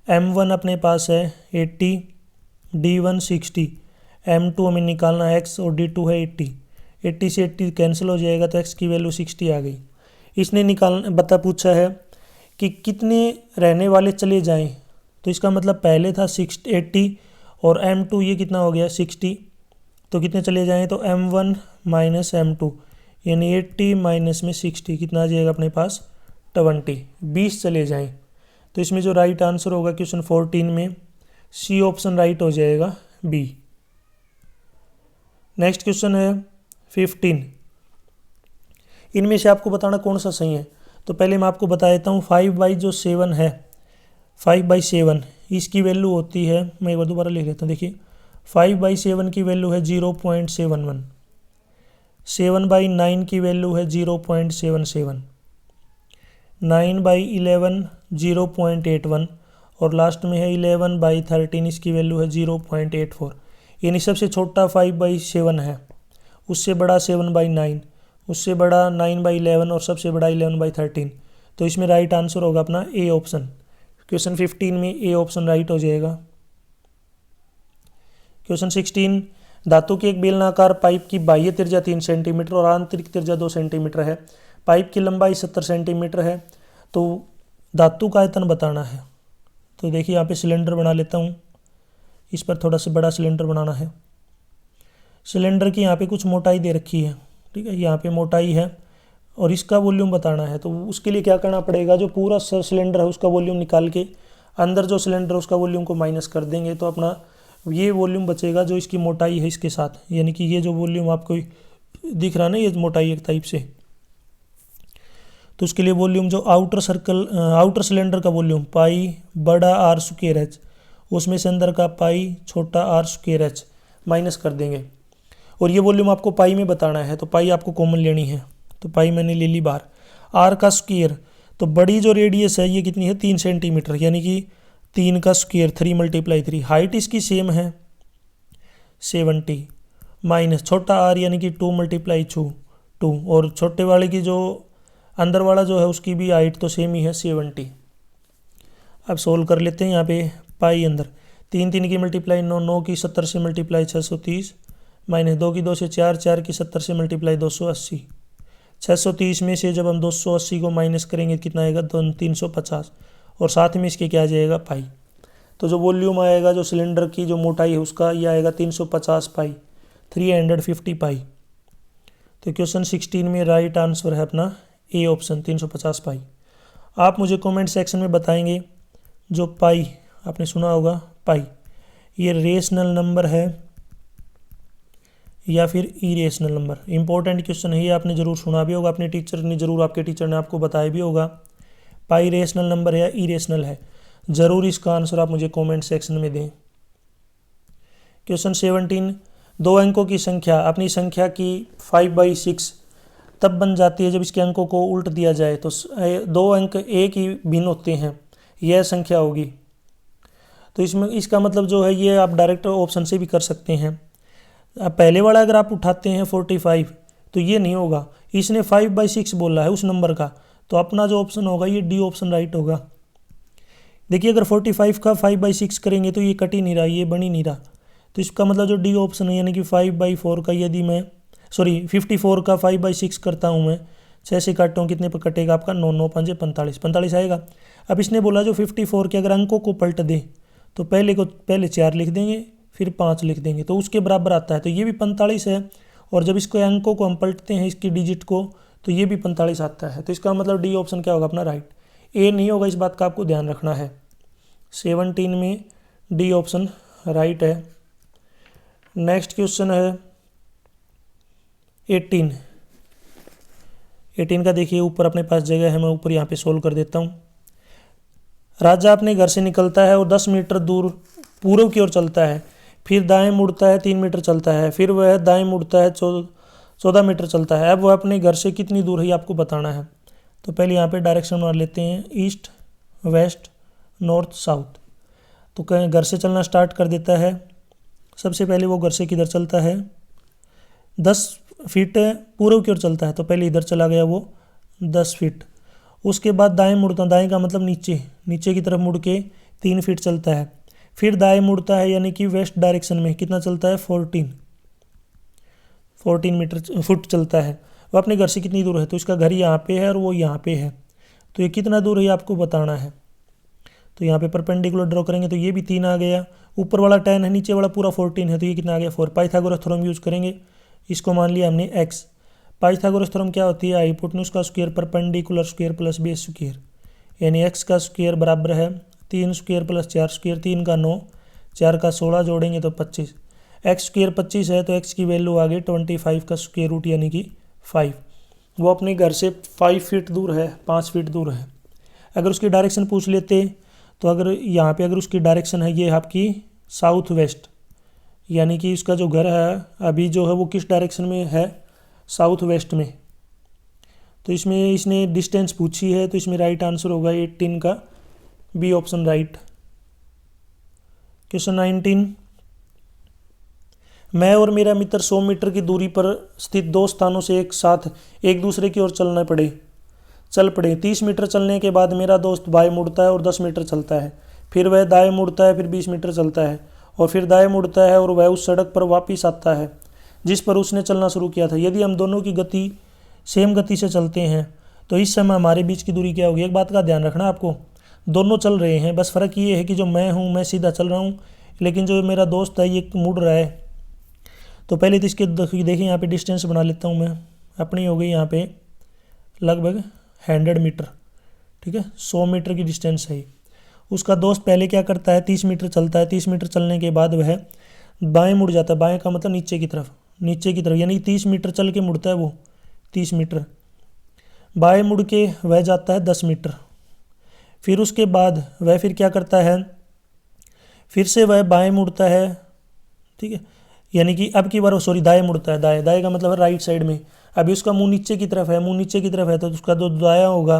M1 अपने पास है 80, D1 60, M2 हमें निकालना है X और D2 है 80। 80 से 80 कैंसिल हो जाएगा तो X की वैल्यू 60 आ गई। इसने पूछा है कि कितने रहने वाले चले जाएं, तो इसका मतलब पहले था 80 और M2 ये कितना हो गया 60, तो कितने चले जाएं, तो M1 - M2 यानी 80 माइनस में 60 कितना आ जाएगा अपने पास 20 चले जाएं। तो इसमें जो राइट आंसर होगा क्वेश्चन 14 में सी ऑप्शन राइट हो जाएगा बी। नेक्स्ट क्वेश्चन है 15, इनमें से आपको बताना कौन सा सही है। तो पहले मैं आपको बता देता हूँ 5/7 है, 5/7 इसकी वैल्यू होती है, मैं एक बार दोबारा लिख लेता हूँ, देखिए 5/7 की वैल्यू है 0.71, 7/9 की वैल्यू है 0.77, 9/11 0.81 और लास्ट में है 11/13 इसकी वैल्यू है 0.84। यानी सबसे छोटा 5/7 है, उससे बड़ा 7/9, उससे बड़ा 9/11 और सबसे बड़ा 11/13। तो इसमें राइट आंसर होगा अपना ए ऑप्शन। क्वेश्चन 15 में ए ऑप्शन राइट हो जाएगा। क्वेश्चन 16, धातु की एक बेलनाकार पाइप की बाह्य त्रिज्या 3 सेंटीमीटर और आंतरिक त्रिज्या 2 सेंटीमीटर है, पाइप की लंबाई 70 सेंटीमीटर है, तो धातु का आयतन बताना है। तो देखिए यहाँ पे सिलेंडर बना लेता हूँ, इस पर थोड़ा सा बड़ा सिलेंडर बनाना है। सिलेंडर की यहाँ पे कुछ मोटाई दे रखी है, ठीक है, यहाँ पे मोटाई है और इसका वॉल्यूम बताना है। तो उसके लिए क्या करना पड़ेगा, जो पूरा सिलेंडर है उसका वॉल्यूम निकाल के अंदर जो सिलेंडर है उसका वॉल्यूम को माइनस कर देंगे, तो अपना ये वॉल्यूम बचेगा जो इसकी मोटाई है इसके साथ, यानी कि ये जो वॉल्यूम आपको दिख रहा है ना, ये मोटाई एक टाइप से। तो उसके लिए वॉल्यूम जो आउटर सिलेंडर का वॉल्यूम पाई बड़ा r²h, उसमें से अंदर का पाई छोटा r²h माइनस कर देंगे, और ये वॉल्यूम आपको पाई में बताना है। तो पाई आपको कॉमन लेनी है, तो पाई मैंने ले ली बाहर। r का स्क्वायर, तो बड़ी जो रेडियस है ये कितनी है 3 सेंटीमीटर, यानी कि 3 का स्क्वायर 3 × 3। हाइट इसकी सेम है 70 माइनस छोटा r यानी कि 2 × 2, और छोटे वाले की जो अंदर वाला जो है उसकी भी हाइट तो सेम ही है 70। अब सोल्व कर लेते हैं। यहाँ पे पाई अंदर 3 3 की मल्टीप्लाई 9, 9 की 70 से मल्टीप्लाई 630, माइनस 2 की 2 से 4, 4 की 70 से मल्टीप्लाई 280। 630 में से जब हम 280 को माइनस करेंगे कितना आएगा, 350, और साथ में इसके क्या आ जाएगा, पाई। तो जो वॉल्यूम आएगा, जो सिलेंडर की जो मोटाई है उसका, ये आएगा 350 पाई, 350 पाई। तो क्वेश्चन 16 में राइट आंसर है अपना ए ऑप्शन, 350 पाई। आप मुझे कमेंट सेक्शन में बताएंगे जो पाई आपने सुना होगा, पाई ये रेशनल नंबर है या फिर इरेशनल नंबर। इंपॉर्टेंट क्वेश्चन है ये, आपने ज़रूर सुना भी होगा, अपने टीचर ने ज़रूर, आपके टीचर ने आपको बताया भी होगा। पाई रेशनल नंबर है या इरेशनल है, ज़रूर इसका आंसर आप मुझे कमेंट सेक्शन में दें। क्वेश्चन 17, 2 अंकों की संख्या अपनी संख्या की 5/6 तब बन जाती है जब इसके अंकों को उल्ट दिया जाए। तो 2 अंक एक ही भिन्न होते हैं, यह संख्या होगी। तो इसमें इसका मतलब जो है ये आप डायरेक्ट ऑप्शन से भी कर सकते हैं। अब पहले वाला अगर आप उठाते हैं 45, तो ये नहीं होगा, इसने 5/6 बोला है उस नंबर का, तो अपना जो ऑप्शन होगा ये डी ऑप्शन राइट होगा। देखिए अगर 45 का 5/6 करेंगे तो ये कट ही नहीं रहा, ये बन ही नहीं रहा, तो इसका मतलब जो डी ऑप्शन है, यानी कि 5/4 का यदि मैं 54 का 5/6 करता हूँ मैं, 6 से काटता हूँ, कितने पर कटेगा आपका, 9 9 5 45, 45 आएगा। अब इसने बोला जो 54 के अगर अंकों को पलट दे तो पहले 4 लिख देंगे, फिर 5 लिख देंगे, तो उसके बराबर आता है, तो ये भी 45 है। और जब इसको अंकों को हम पलटते हैं इसकी डिजिट को, तो ये भी 45 आता है। तो इसका मतलब डी ऑप्शन क्या होगा अपना, राइट। ए नहीं होगा, इस बात का आपको ध्यान रखना है। 17 में डी ऑप्शन राइट है। नेक्स्ट क्वेश्चन है 18। 18 का देखिए ऊपर अपने पास जगह है, मैं ऊपर यहाँ पे सोल्व कर देता हूँ। राजा अपने घर से निकलता है और 10 मीटर दूर पूर्व की ओर चलता है, फिर दाएं मुड़ता है 3 मीटर चलता है, फिर वह दाएं मुड़ता है 14 मीटर चलता है। अब वह अपने घर से कितनी दूर है, आपको बताना है। तो पहले यहाँ पे डायरेक्शन बना लेते हैं, ईस्ट, वेस्ट, नॉर्थ, साउथ। तो कहीं घर से चलना स्टार्ट कर देता है। सबसे पहले वो घर से किधर चलता है, 10 फीट पूर्व की ओर चलता है, तो पहले इधर चला गया वो 10 फीट। उसके बाद दाएं मुड़ता, दाएं का मतलब नीचे की तरफ मुड़ के 3 फीट चलता है, फिर दाएं मुड़ता है यानी कि वेस्ट डायरेक्शन में, कितना चलता है, 14 फुट चलता है। वो अपने घर से कितनी दूर है, तो इसका घर यहाँ पे है और वो यहाँ पे है, तो ये कितना दूर है आपको बताना है। तो यहाँ पे परपेंडिकुलर ड्रॉ करेंगे तो ये भी 3 आ गया, ऊपर वाला 10 है, नीचे वाला पूरा 14 है, तो ये कितना आ गया, 4। पाइथागोरस थ्योरम यूज करेंगे, इसको मान लिया हमने x। पाइथागोरस थ्योरम क्या होती है, हाइपोटेन्यूज का square perpendicular square plus base square, यानी x का स्क्वायर बराबर है 3 स्क्वायर प्लस 4 स्क्वायर, 3 का 9, 4 का 16, जोड़ेंगे तो 25। एक्स स्क्वायर 25 है, तो x की वैल्यू आ गई 25 का स्क्वायर रूट यानी कि 5। वो अपने घर से 5 फीट दूर है, 5 फीट दूर है। अगर उसकी डायरेक्शन पूछ लेते तो अगर यहाँ पे अगर उसकी डायरेक्शन है ये आपकी साउथ वेस्ट, यानी कि उसका जो घर है अभी जो है वो किस डायरेक्शन में है, साउथ वेस्ट में। तो इसमें इसने डिस्टेंस पूछी है, तो इसमें राइट आंसर होगा 18 का बी ऑप्शन राइट। क्वेश्चन 19, मैं और मेरा मित्र 100 मीटर की दूरी पर स्थित 2 स्थानों से एक साथ एक दूसरे की ओर चल पड़े। 30 मीटर चलने के बाद मेरा दोस्त बाएं मुड़ता है और 10 मीटर चलता है, फिर वह दाएं मुड़ता है, फिर 20 मीटर चलता है, और फिर दाएं मुड़ता है और वह उस सड़क पर वापस आता है जिस पर उसने चलना शुरू किया था। यदि हम दोनों की गति सेम गति से चलते हैं तो इस समय हमारे बीच की दूरी क्या होगी। एक बात का ध्यान रखना आपको, दोनों चल रहे हैं, बस फ़र्क ये है कि जो मैं हूँ मैं सीधा चल रहा हूँ, लेकिन जो मेरा दोस्त है ये मुड़ रहा है। तो पहले तो इसके देखिए यहाँ पे डिस्टेंस बना लेता हूँ मैं, अपनी हो गई यहाँ पे लगभग 100 मीटर, ठीक है, 100 मीटर की डिस्टेंस है। उसका दोस्त पहले क्या करता है, 30 मीटर चलता है। 30 मीटर चलने के बाद वह बाएं मुड़ जाता है, बाएं का मतलब नीचे की तरफ, यानी 30 मीटर चल के मुड़ता है वो 30 मीटर, बाएं मुड़ के वह जाता है 10 मीटर। फिर उसके बाद वह फिर क्या करता है, फिर से वह बाएं मुड़ता है, ठीक है, यानी कि अब की बार दाएं मुड़ता है, दाएं का मतलब है राइट साइड में। अभी उसका मुंह नीचे की तरफ है, तो उसका जो दायां होगा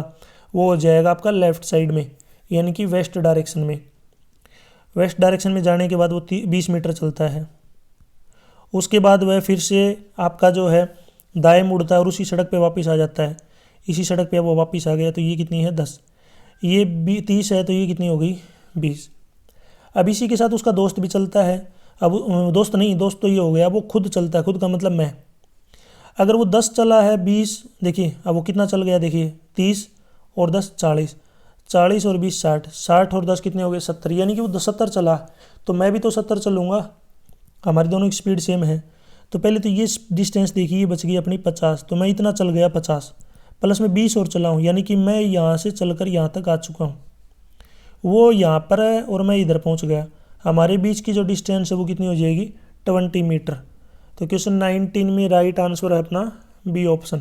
वो हो जाएगा आपका लेफ्ट साइड में, यानी कि वेस्ट डायरेक्शन में। वेस्ट डायरेक्शन में जाने के बाद वो 20 मीटर चलता है। उसके बाद वह फिर से आपका जो है दाएं मुड़ता है और उसी सड़क पे वापस आ जाता है, इसी सड़क पे वो वापस आ गया, तो ये कितनी है 10। ये 30 है तो ये कितनी हो गई 20। अब इसी के साथ उसका दोस्त भी चलता है। अब दोस्त नहीं, दोस्त तो ये हो गया, वो खुद चलता है, खुद का मतलब मैं। अगर वो 10 चला है 20, देखिए अब वो कितना चल गया, देखिए 30 और 10 40, 40 और 20 60, 60 और 10 कितने हो गए 70, यानी कि वो 70 चला, तो मैं भी तो 70 चलूँगा, हमारी दोनों की स्पीड सेम है। तो पहले तो ये डिस्टेंस देखिए, ये बच गई अपनी 50, तो मैं इतना चल गया 50, प्लस में 20 और चला हूँ, यानी कि मैं यहाँ से चलकर यहाँ तक आ चुका हूँ। वो यहाँ पर है और मैं इधर पहुँच गया, हमारे बीच की जो डिस्टेंस है वो कितनी हो जाएगी 20 मीटर। तो क्वेश्चन 19 में राइट आंसर है अपना बी ऑप्शन।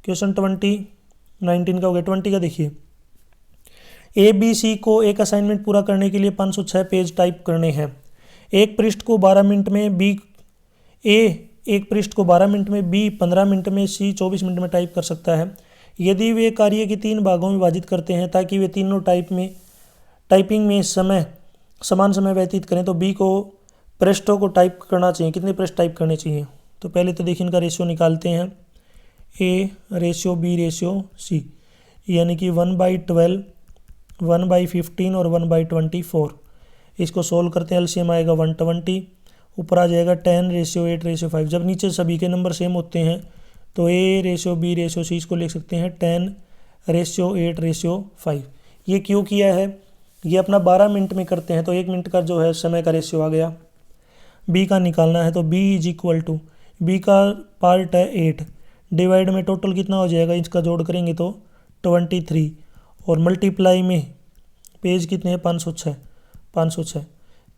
क्वेश्चन 19 का हो गया। 20 का देखिए, ए बी सी को एक असाइनमेंट पूरा करने के लिए 506 पेज टाइप करने हैं। एक पृष्ठ को 12 मिनट में, बी ए एक पृष्ठ को 12 मिनट में, बी 15 मिनट में, सी 24 मिनट में टाइप कर सकता है। यदि वे कार्य के 3 भागों में विभाजित करते हैं ताकि वे तीनों टाइपिंग में समान समय व्यतीत करें, तो बी को पृष्ठों को टाइप करना चाहिए, कितने पृष्ठ टाइप करने चाहिए। तो पहले तो देखिए इनका रेशियो निकालते हैं, A ratio B ratio C, यानी कि 1/12, 1/15 और 1/24। इसको सोल्व करते हैं, एलसीएम आएगा 120, ऊपर आ जाएगा 10:8:5। जब नीचे सभी के नंबर सेम होते हैं तो A ratio B ratio C इसको लिख सकते हैं 10:8:5। ये क्यों किया है, ये अपना 12 मिनट में करते हैं तो 1 मिनट का जो है समय का रेशियो आ गया। बी का निकालना है तो B is equal to, B का पार्ट है 8, डिवाइड में टोटल कितना हो जाएगा, इसका जोड़ करेंगे तो 23, और मल्टीप्लाई में पेज कितने हैं 506,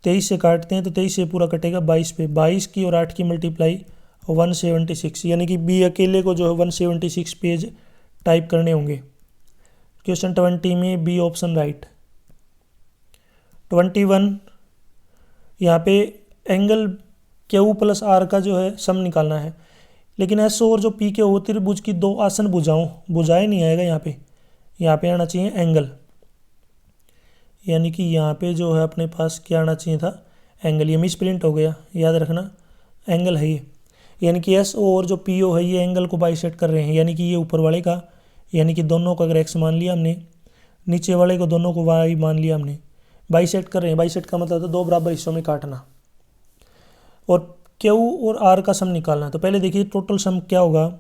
23 से काटते हैं तो 23 से पूरा कटेगा 22 पे, 22 की और 8 की मल्टीप्लाई 176, यानी कि बी अकेले को जो है 176 पेज टाइप करने होंगे। क्वेश्चन 20 में बी ऑप्शन राइट। 21 यहाँ पे एंगल क्यू प्लस आर का जो है सम निकालना है, लेकिन एस और जो पी के हो त्रिभुज की 2 आसन भुजाएं नहीं आएगा यहाँ पे आना चाहिए एंगल, यानी कि यहाँ पे जो है अपने पास क्या आना चाहिए था एंगल, ये मिसप्रिंट हो गया, याद रखना एंगल है ये, यानी कि एस ओ और जो पी ओ है ये एंगल को बाइसेक्ट कर रहे हैं, यानी कि ये ऊपर वाले का, यानी कि दोनों को अगर एक्स मान लिया हमने, नीचे वाले को दोनों को वाई मान लिया हमने, बाइसेक्ट कर रहे हैं। बाइसेक्ट का मतलब था 2 बराबर हिस्सों में काटना। और क्यू और आर का सम निकालना है, तो पहले देखिए टोटल सम क्या होगा,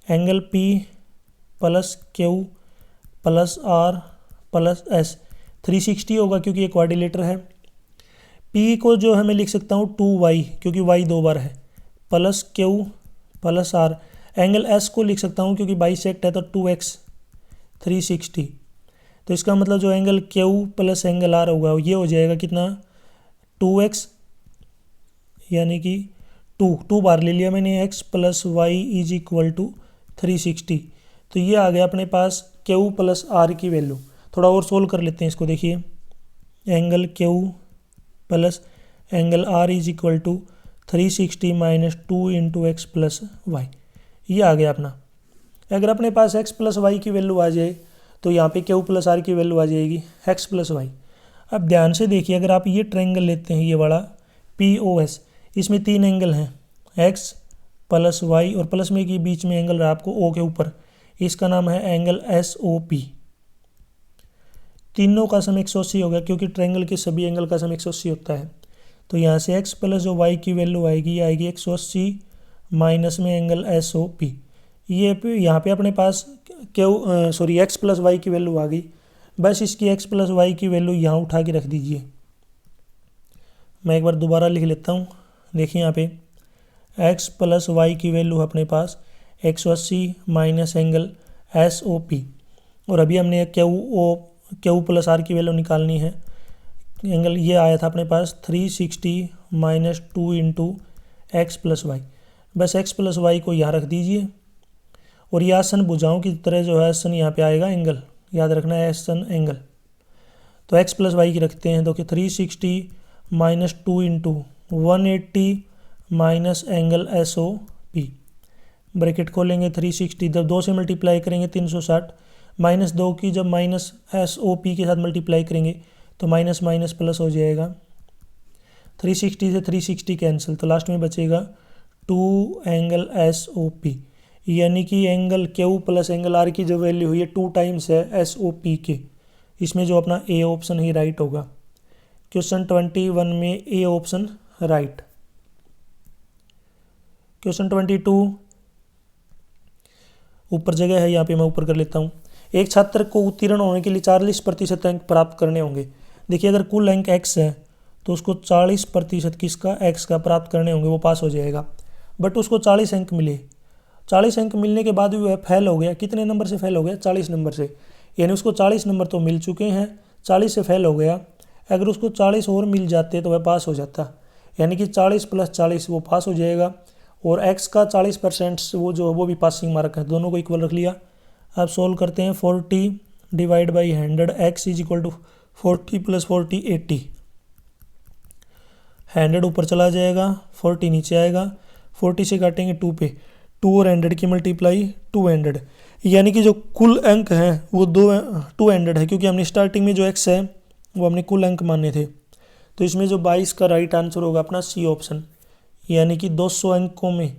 angle P plus Q plus R plus S 360 होगा क्योंकि ये क्वाड्रिलेटर है। पी को जो है मैं लिख सकता हूँ 2y क्योंकि y 2 बार है, plus Q plus R. Angle S को लिख सकता हूँ क्योंकि बाइसेक्ट है तो 2x 360, तो इसका मतलब जो angle Q plus angle R होगा ये हो जाएगा कितना 2x, यानी कि 2 बार ले लिया मैंने x plus Y is equal to 360। तो ये आ गया अपने पास क्यू प्लस आर की वैल्यू। थोड़ा और सोल्व कर लेते हैं इसको, देखिए angle Q plus angle R is equal to 360 minus 2 into X plus Y, ये आ गया अपना। अगर अपने पास x प्लस वाई की वैल्यू आ जाए तो यहाँ पे क्यू प्लस आर की वैल्यू आ जाएगी x प्लस वाई। अब ध्यान से देखिए, अगर आप ये ट्रायंगल लेते हैं ये वाला POS, इसमें 3 एंगल हैं x प्लस वाई और प्लस में के बीच में एंगल रहा आपको O के ऊपर, इसका नाम है एंगल SOP। तीनों का सम 180 हो गया क्योंकि ट्रायंगल के सभी एंगल का सम 180 होता है। तो यहाँ से x प्लस जो y की वैल्यू आएगी आएगी 180 माइनस में एंगल SOP। ये यहाँ पे अपने पास x प्लस वाई की वैल्यू आ गई, बस इसकी x प्लस वाई की वैल्यू यहाँ उठा के रख दीजिए। मैं एक बार दोबारा लिख लेता हूँ, देखिए यहाँ पे x प्लस वाई की वैल्यू अपने पास 180 माइनस एंगल SOP, और अभी हमने क्यू प्लस आर की वैल्यू निकालनी है। एंगल ये आया था अपने पास 360 minus 2 into X plus Y, बस x प्लस वाई को यहाँ रख दीजिए और ये आसन भुजाओं की तरह जो है आसन यहाँ पे आएगा एंगल, याद रखना है आसन एंगल। तो x प्लस वाई की रखते हैं, तो कि 360 minus 2 into 180 minus angle SOP, bracket खोलेंगे 360 जब 2 से मल्टीप्लाई करेंगे 360, माइनस 2 की जब माइनस SOP के साथ मल्टीप्लाई करेंगे तो माइनस माइनस प्लस हो जाएगा, 360 से 360 कैंसिल, तो लास्ट में बचेगा 2 एंगल SOP। यानी कि angle Q plus angle R की जो वैल्यू हुई है 2 टाइम्स है एस ओ पी के। इसमें जो अपना ए ऑप्शन ही राइट होगा। क्वेश्चन 21 में ए ऑप्शन राइट। क्वेश्चन 22 ऊपर जगह है, यहाँ पे मैं ऊपर कर लेता हूँ। एक छात्र को उत्तीर्ण होने के लिए 40% अंक प्राप्त करने होंगे। देखिए अगर कुल अंक x है तो उसको 40% किसका x का प्राप्त करने होंगे, वो पास हो जाएगा। बट उसको 40 अंक मिले, 40 अंक मिलने के बाद भी वह फेल हो गया। कितने नंबर से फेल हो गया? 40 नंबर से। यानी उसको 40 नंबर तो मिल चुके हैं, 40 से फेल हो गया। अगर उसको 40 और मिल जाते तो वह पास हो जाता। यानी कि 40 + 40 वो पास हो जाएगा। और x का 40% वो भी पासिंग मार्क है, दोनों को इक्वल रख लिया। अब सोल्व करते हैं। 40 divide by 100 x is equal to 40 + 40 80। 100 ऊपर चला जाएगा, 40 नीचे आएगा। 40 से काटेंगे 2 पे, 2 और 100 की मल्टीप्लाई 200। यानी कि जो कुल अंक हैं वो 200 है, क्योंकि हमने स्टार्टिंग में जो x है वो हमने कुल अंक माने थे। तो इसमें जो 22 का राइट आंसर होगा अपना सी ऑप्शन। यानी कि 200 अंकों में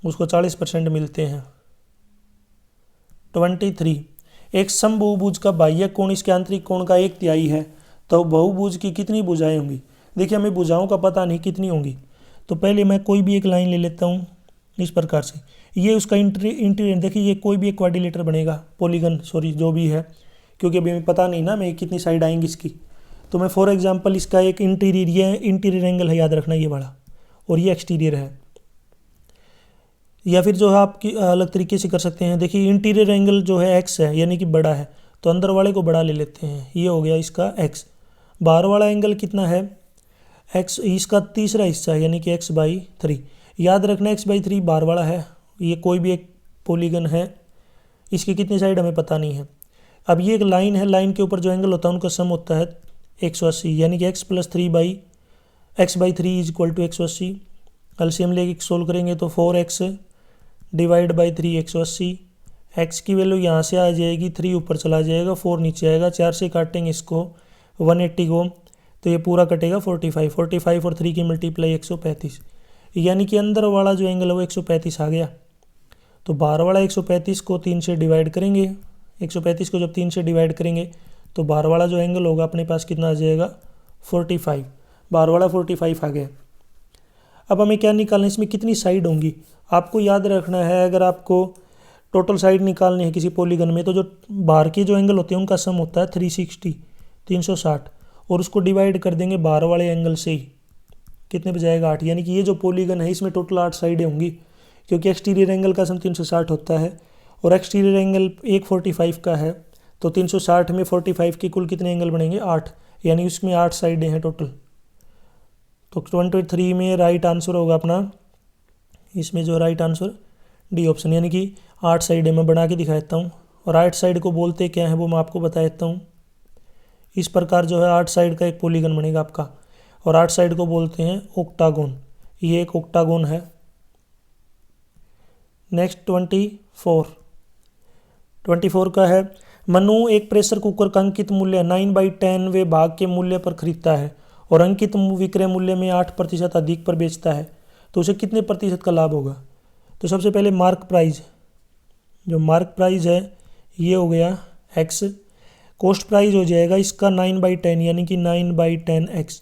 उसको 40% मिलते हैं। 23 एक समबहुभुज का बाह्य कोण इसके आंतरिक कोण का 1/3 है, तो बहुभुज की कितनी भुजाएं होंगी? देखिए हमें भुजाओं का पता नहीं कितनी होंगी। तो पहले मैं कोई भी एक लाइन ले लेता हूँ इस प्रकार से। ये उसका इंटीरियर, देखिए ये कोई भी एक क्वाड्रिलेटर बनेगा, पॉलीगन सॉरी जो भी है, क्योंकि अभी हमें पता नहीं ना मैं कितनी साइड आएंगी इसकी। तो मैं फॉर एग्जांपल इसका एक इंटीरियर, ये इंटीरियर एंगल है, याद रखना ये वाला, और ये एक्सटीरियर है। या फिर जो है आपकी अलग तरीके से कर सकते हैं। देखिए इंटीरियर एंगल जो है x है, यानी कि बड़ा है, तो अंदर वाले को बड़ा ले लेते हैं। ये हो गया इसका x। बाहर वाला एंगल कितना है? x, इसका तीसरा हिस्सा है, यानी कि x/3। याद रखना x/3 बाहर वाला है। ये कोई भी एक पॉलीगन है, इसकी कितनी साइड हमें पता नहीं है। अब ये एक लाइन है, लाइन के ऊपर जो एंगल होता है उनका सम होता है 180, यानी कि x + 3/x/3 is equal to 180। LCM लेके सोल्व करेंगे तो 4x डिवाइड बाई 3 180। x की वैल्यू यहाँ से आ जाएगी, 3 ऊपर चला जाएगा, 4 नीचे आएगा। 4 से काटेंगे इसको 180 को, तो ये पूरा कटेगा 45। 45 और 3 की मल्टीप्लाई 135, यानी कि अंदर वाला जो एंगल है वो 135 आ गया। तो बाहर वाला 135 को 3 से डिवाइड करेंगे। 135 को जब 3 से डिवाइड करेंगे तो बाहर वाला जो एंगल होगा अपने पास कितना आ जाएगा? 45। बाहर वाला 45 आ गया। अब हमें क्या निकालना है? इसमें कितनी साइड होंगी आपको याद रखना है। अगर आपको टोटल साइड निकालनी है किसी पॉलीगन में, तो जो बाहर के जो एंगल होते हैं उनका सम होता है 360 और उसको डिवाइड कर देंगे बाहर वाले एंगल से ही। कितने बजाएगा? 8। यानी कि ये जो पॉलीगन है इसमें टोटल 8 साइडें होंगी, क्योंकि एक्सटीरियर एंगल का सम 360 होता है और एक्सटीरियर एंगल 145 का है। तो 360 में 45 के कुल कितने एंगल बनेंगे? 8, यानी उसमें 8 साइडें हैं टोटल। तो 23 में राइट आंसर होगा अपना, इसमें जो राइट आंसर डी ऑप्शन, यानी कि 8 साइडें मैं बना के दिखा देता हूँ। और 8 साइड को बोलते क्या है वो मैं आपको बता देता हूँ। इस प्रकार जो है 8 साइड का एक पॉलीगन बनेगा आपका, और 8 साइड को बोलते हैं ओक्टागोन। ये एक ओक्टागोन है। नेक्स्ट 24 का है। मनु एक प्रेशर कुकर का अंकित मूल्य 9/10वें भाग के मूल्य पर खरीदता है और अंकित विक्रय मूल्य में 8% अधिक पर बेचता है, तो उसे कितने प्रतिशत का लाभ होगा? तो सबसे पहले मार्क प्राइस, जो मार्क प्राइस है ये हो गया x। कॉस्ट प्राइस हो जाएगा इसका 9/10, यानी कि 9/10x।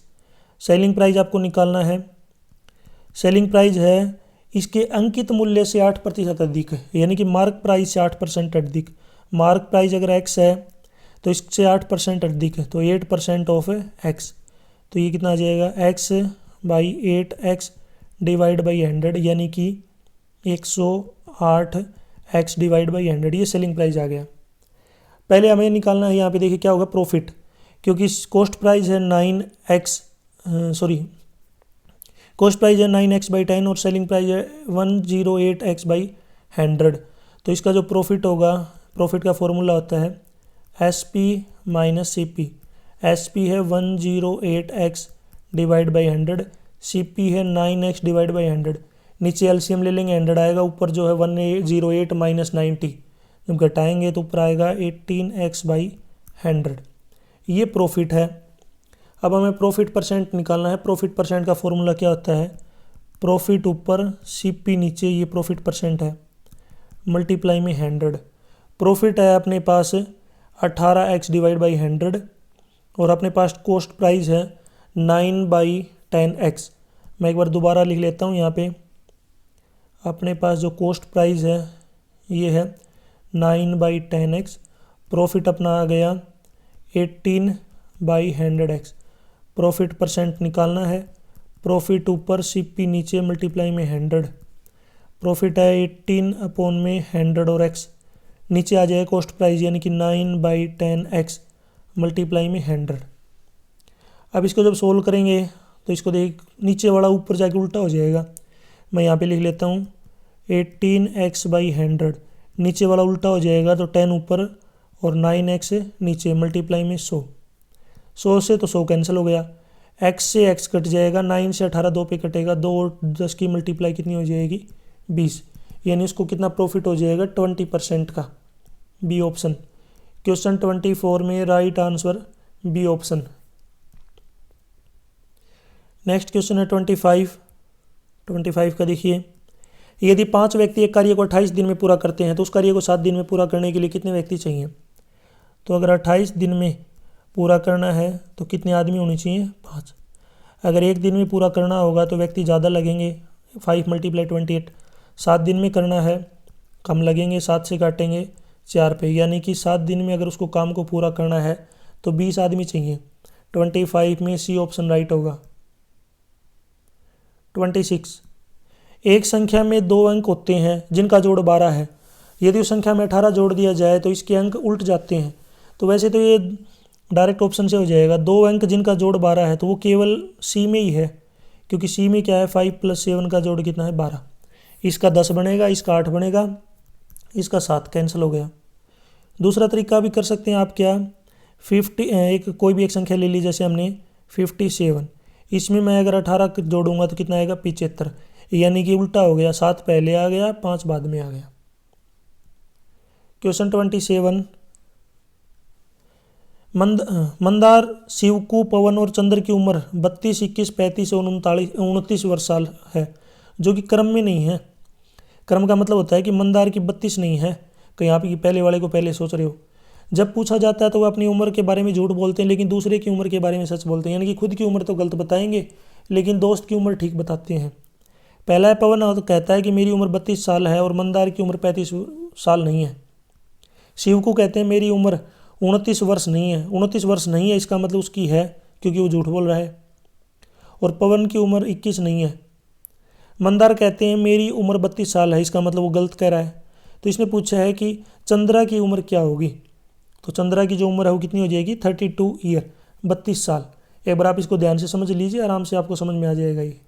सेलिंग प्राइस आपको निकालना है। सेलिंग प्राइस है इसके अंकित मूल्य से 8% अधिक है, यानी कि मार्क प्राइस से 8% अधिक। मार्क प्राइस अगर x है तो इससे 8% अधिक है, तो 8% ऑफ x। तो ये कितना आ जाएगा? x/8x डिवाइड बाई 100, यानी कि 108x डिवाइड बाई 100। ये सेलिंग प्राइस आ गया। पहले हमें निकालना है यहाँ पे, देखिए क्या होगा? प्रॉफिट, क्योंकि कॉस्ट प्राइस है 9x/10 और सेलिंग प्राइस है 108x/100। तो इसका जो प्रॉफिट होगा, प्रॉफिट का फॉर्मूला होता है SP - CP। SP है 108x डिवाइड बाई 100, CP है 9x डिवाइड बाई 100। नीचे एलसीएम ले लेंगे, 100 आएगा, ऊपर जो है 108 - 90, जब घटाएंगे तो ऊपर आएगा 18x/100। ये प्रॉफिट है। अब हमें प्रॉफिट परसेंट निकालना है। प्रॉफिट परसेंट का फॉर्मूला क्या होता है? प्रॉफिट ऊपर CP नीचे, ये प्रॉफिट परसेंट है। मल्टीप्लाई में 100। प्रॉफिट है अपने पास 18x डिवाइड बाई 100 और अपने पास कॉस्ट प्राइस है 9/10x। मैं एक बार दोबारा लिख लेता हूँ यहाँ पे। अपने पास जो कॉस्ट प्राइस है ये है 9/10x। प्रॉफिट अपना आ गया 18/100x। प्रॉफिट परसेंट निकालना है। प्रॉफिट ऊपर CP नीचे मल्टीप्लाई में 100। प्रॉफिट है 18/100 और x नीचे आ जाएगा कॉस्ट प्राइस यानी कि 9/10x मल्टीप्लाई में 100। अब इसको जब सोल्व करेंगे तो इसको देख नीचे वाला ऊपर जाके उल्टा हो जाएगा। मैं यहाँ पे लिख लेता हूँ 18x/100 नीचे वाला उल्टा हो जाएगा तो 10 ऊपर और 9x नीचे मल्टीप्लाई में 100। 100 से तो 100 कैंसिल हो गया। x से x कट जाएगा, 9 से 18 2 पे कटेगा, 2 और 10 की मल्टीप्लाई कितनी हो जाएगी 20। यानी इसको कितना प्रॉफिट हो जाएगा 20% का। B option. क्वेश्चन 24 में right answer B option. Next question है 25 का देखिए। यदि 5 व्यक्ति एक कार्य को 28 दिन में पूरा करते हैं तो उस कार्य को 7 दिन में पूरा करने के लिए कितने व्यक्ति चाहिए। तो अगर 28 दिन में पूरा करना है तो कितने आदमी होने चाहिए 5। अगर एक दिन में पूरा करना होगा तो व्यक्ति ज़्यादा लगेंगे 5 × 28। 7 दिन में करना है कम लगेंगे, 7 से काटेंगे 4 पे, यानी कि 7 दिन में अगर उसको काम को पूरा करना है तो 20 आदमी चाहिए। 25 में सी ऑप्शन राइट होगा। 26 एक संख्या में 2 अंक होते हैं जिनका जोड़ 12 है। यदि उस संख्या में 18 जोड़ दिया जाए तो इसके अंक उल्ट जाते हैं। तो वैसे तो ये डायरेक्ट ऑप्शन से हो जाएगा। 2 अंक जिनका जोड़ 12 है तो वो केवल सी में ही है, क्योंकि सी में क्या है 5 + 7 का जोड़ कितना है 12। इसका 10 बनेगा, इसका 8 बनेगा, इसका 7 कैंसिल हो गया। दूसरा तरीका भी कर सकते हैं आप, क्या 50 कोई भी एक संख्या ले ली, जैसे हमने 57। इसमें मैं अगर 18 जोड़ूंगा तो कितना आएगा 75, यानी कि उल्टा हो गया, 7 पहले आ गया 5 बाद में आ गया। क्वेश्चन 27 मंदार, शिवकू, पवन और चंद्र की उम्र 32, 21, 35 और 29 वर्ष साल है, जो कि क्रम में नहीं है। क्रम का मतलब होता है कि मंदार की 32 नहीं है, कहीं आप पहले वाले को पहले सोच रहे हो। जब पूछा जाता है तो वह अपनी उम्र के बारे में झूठ बोलते हैं, लेकिन दूसरे की उम्र के बारे में सच बोलते हैं। यानी कि खुद की उम्र तो गलत बताएंगे लेकिन दोस्त की उम्र ठीक बताते हैं। पहला है पवन, तो कहता है कि मेरी उम्र 32 साल है और मंदार की उम्र 35 साल नहीं है। शिव को कहते हैं मेरी उम्र 29 वर्ष नहीं है। 29 वर्ष नहीं है इसका मतलब उसकी है, क्योंकि वो झूठ बोल रहा है। और पवन की उम्र 21 नहीं है। मंदार कहते हैं मेरी उम्र 32 साल है, इसका मतलब वो गलत कह रहा है। तो इसने पूछा है कि चंद्रा की उम्र क्या होगी। तो चंद्रा की जो उम्र है वो कितनी हो जाएगी 32 ईयर, 32 साल। एक बार आप इसको ध्यान से समझ लीजिए, आराम से आपको समझ में आ जाएगा ये।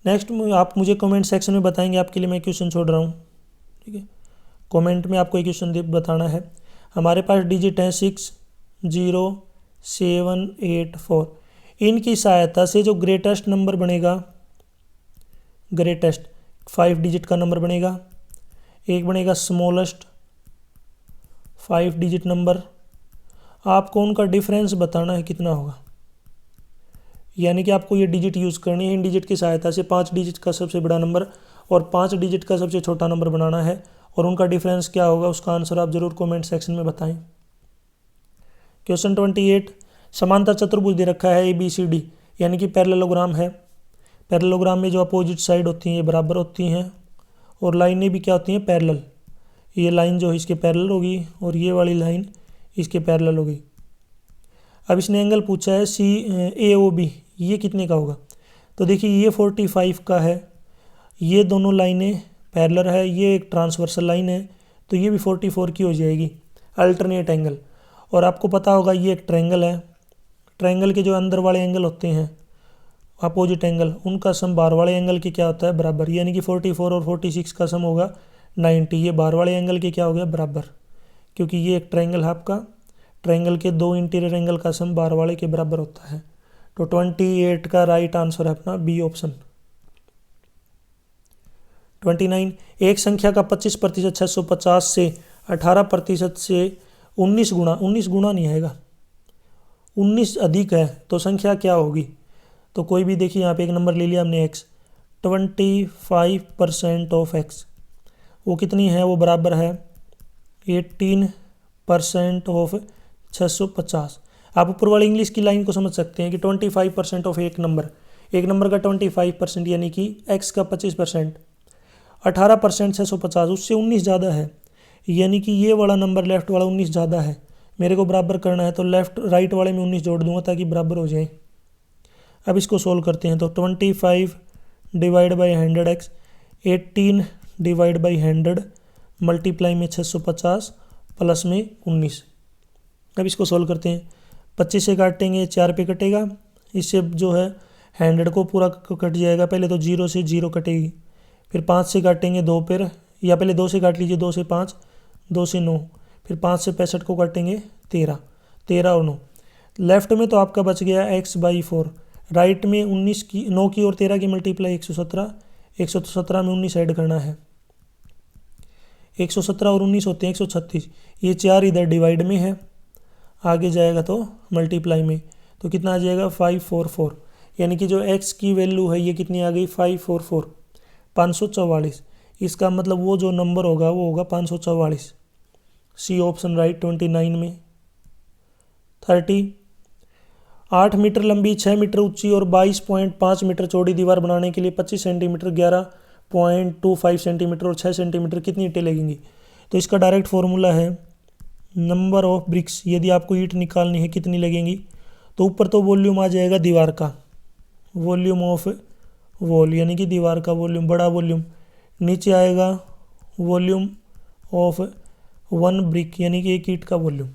नेक्स्ट आप मुझे कमेंट सेक्शन में बताएंगे, आपके लिए मैं क्वेश्चन छोड़ रहा हूँ, ठीक है। कमेंट में आपको एक क्वेश्चन बताना है। हमारे पास डिजिट हैं 6, 0, 7, 8, 4। इनकी सहायता से जो ग्रेटेस्ट नंबर बनेगा, ग्रेटेस्ट 5 डिजिट का नंबर बनेगा, एक बनेगा स्मॉलेस्ट 5 डिजिट नंबर। आपको उनका डिफरेंस बताना है कितना होगा, यानी कि आपको ये डिजिट यूज़ करनी है। इन डिजिट की सहायता से 5 डिजिट का सबसे बड़ा नंबर और 5 डिजिट का सबसे छोटा नंबर बनाना है, और उनका डिफरेंस क्या होगा उसका आंसर आप ज़रूर कमेंट सेक्शन में बताएं। क्वेश्चन 28 समांतर चतुर्भुज दे रखा है ABCD, यानी कि पैरेललोग्राम है। पैरेललोग्राम में जो अपोजिट साइड होती हैं ये बराबर होती हैं, और लाइनें भी क्या होती हैं पैरेलल। ये लाइन जो है इसके पैरेलल होगी और ये वाली लाइन इसके पैरेलल होगी। अब इसने एंगल पूछा है CAOB, ये कितने का होगा। तो देखिए ये 45 का है, ये दोनों लाइनें पैरेलल है, ये एक ट्रांसवर्सल लाइन है, तो ये भी 44 की हो जाएगी अल्टरनेट एंगल। और आपको पता होगा ये एक ट्रायंगल है। ट्रायंगल के जो अंदर वाले एंगल होते हैं अपोजिट एंगल, उनका सम बाहर वाले एंगल के क्या होता है बराबर, यानी कि 44 और 46 का सम होगा 90। ये बाहर वाले एंगल के क्या हो गया बराबर, क्योंकि ये एक ट्रायंगल है आपका। ट्रायंगल के 2 इंटीरियर एंगल का सम बाहर वाले के बराबर होता है। तो 28 का राइट आंसर है अपना बी ऑप्शन। 29 एक संख्या का 25% 650 से 18% से 19 गुना नहीं आएगा, 19 अधिक है तो संख्या क्या होगी। तो कोई भी देखिए यहाँ पे एक नंबर ले लिया हमने x, 25% ऑफ एक्स, वो कितनी है, वो बराबर है 18% ऑफ 650। आप ऊपर वाली इंग्लिश की लाइन को समझ सकते हैं कि 25% ऑफ एक नंबर का 25% यानी कि एक्स का 25%, 18% 650, उससे 19 ज़्यादा है, यानी कि ये वाला नंबर लेफ्ट वाला 19 ज़्यादा है। मेरे को बराबर करना है तो लेफ्ट राइट वाले में 19 जोड़ दूंगा ताकि बराबर हो जाए। अब इसको सोल्व करते हैं तो 25 divide by 100x, 18 divide by 100 multiply में 650 प्लस में 19। अब इसको सोल्व करते हैं, 25 से काटेंगे 4 पे कटेगा, इससे जो है 100 को पूरा कट जाएगा। पहले तो 0 से 0 कटेगी, फिर 5 से काटेंगे 2 पर, या पहले 2 से काट लीजिए, 2 से 5, 2 से 9, फिर 5 से 65 को काटेंगे 13, 13 और 9। लेफ्ट में तो आपका बच गया x/4, राइट में 19 की 9 की और 13 की मल्टीप्लाई 117, 117 में 19 ऐड करना है, 117 और 19 होते हैं 136। ये 4 इधर डिवाइड में है, आगे जाएगा तो मल्टीप्लाई में, तो कितना आ जाएगा 544, यानी कि जो x की वैल्यू है ये कितनी आ गई 544, 544। इसका मतलब वो जो नंबर होगा वो होगा 544। सी ऑप्शन राइट 29 में। 30, 8 मीटर लंबी, 6 मीटर ऊंची और 22.5 मीटर चौड़ी दीवार बनाने के लिए 25 सेंटीमीटर, 11.25 सेंटीमीटर और 6 सेंटीमीटर कितनी ईंटें लगेंगी। तो इसका डायरेक्ट फॉर्मूला है नंबर ऑफ ब्रिक्स। यदि आपको ईंट निकालनी है कितनी लगेंगी, तो ऊपर तो वॉल्यूम आ जाएगा दीवार का, वॉल्यूम ऑफ वॉल यानी कि दीवार का वॉल्यूम, बड़ा वॉल्यूम। नीचे आएगा वॉल्यूम ऑफ 1 ब्रिक यानी कि एक ईंट का वॉल्यूम।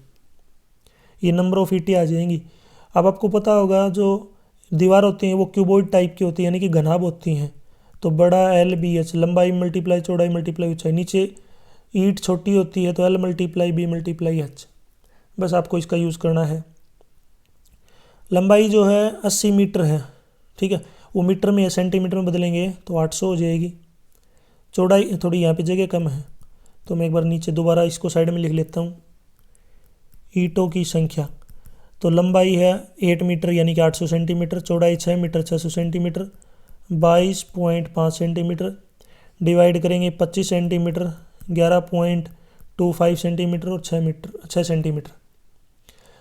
ये नंबर ऑफ ईंटें आ जाएंगी। अब आपको पता होगा जो दीवार होती हैं वो क्यूबॉइड टाइप की होती है, यानी कि घनाभ होती हैं। तो बड़ा LBH, लंबाई मल्टीप्लाई चौड़ाई मल्टीप्लाई ऊंचाई। नीचे ईंट छोटी होती है तो L multiply B multiply H। बस आपको इसका यूज़ करना है। लंबाई जो है 80 मीटर है, ठीक है, वो मीटर में सेंटीमीटर में बदलेंगे तो 800 हो जाएगी। चौड़ाई थोड़ी यहाँ पे जगह कम है तो मैं एक बार नीचे दोबारा इसको साइड में लिख लेता हूँ। ईंटों की संख्या, तो लंबाई है 8 मीटर यानी कि 800 सेंटीमीटर, चौड़ाई 6 मीटर 600 सेंटीमीटर, 22.5 सेंटीमीटर, डिवाइड करेंगे 25 सेंटीमीटर, 11.25 सेंटीमीटर और 6 सेंटीमीटर।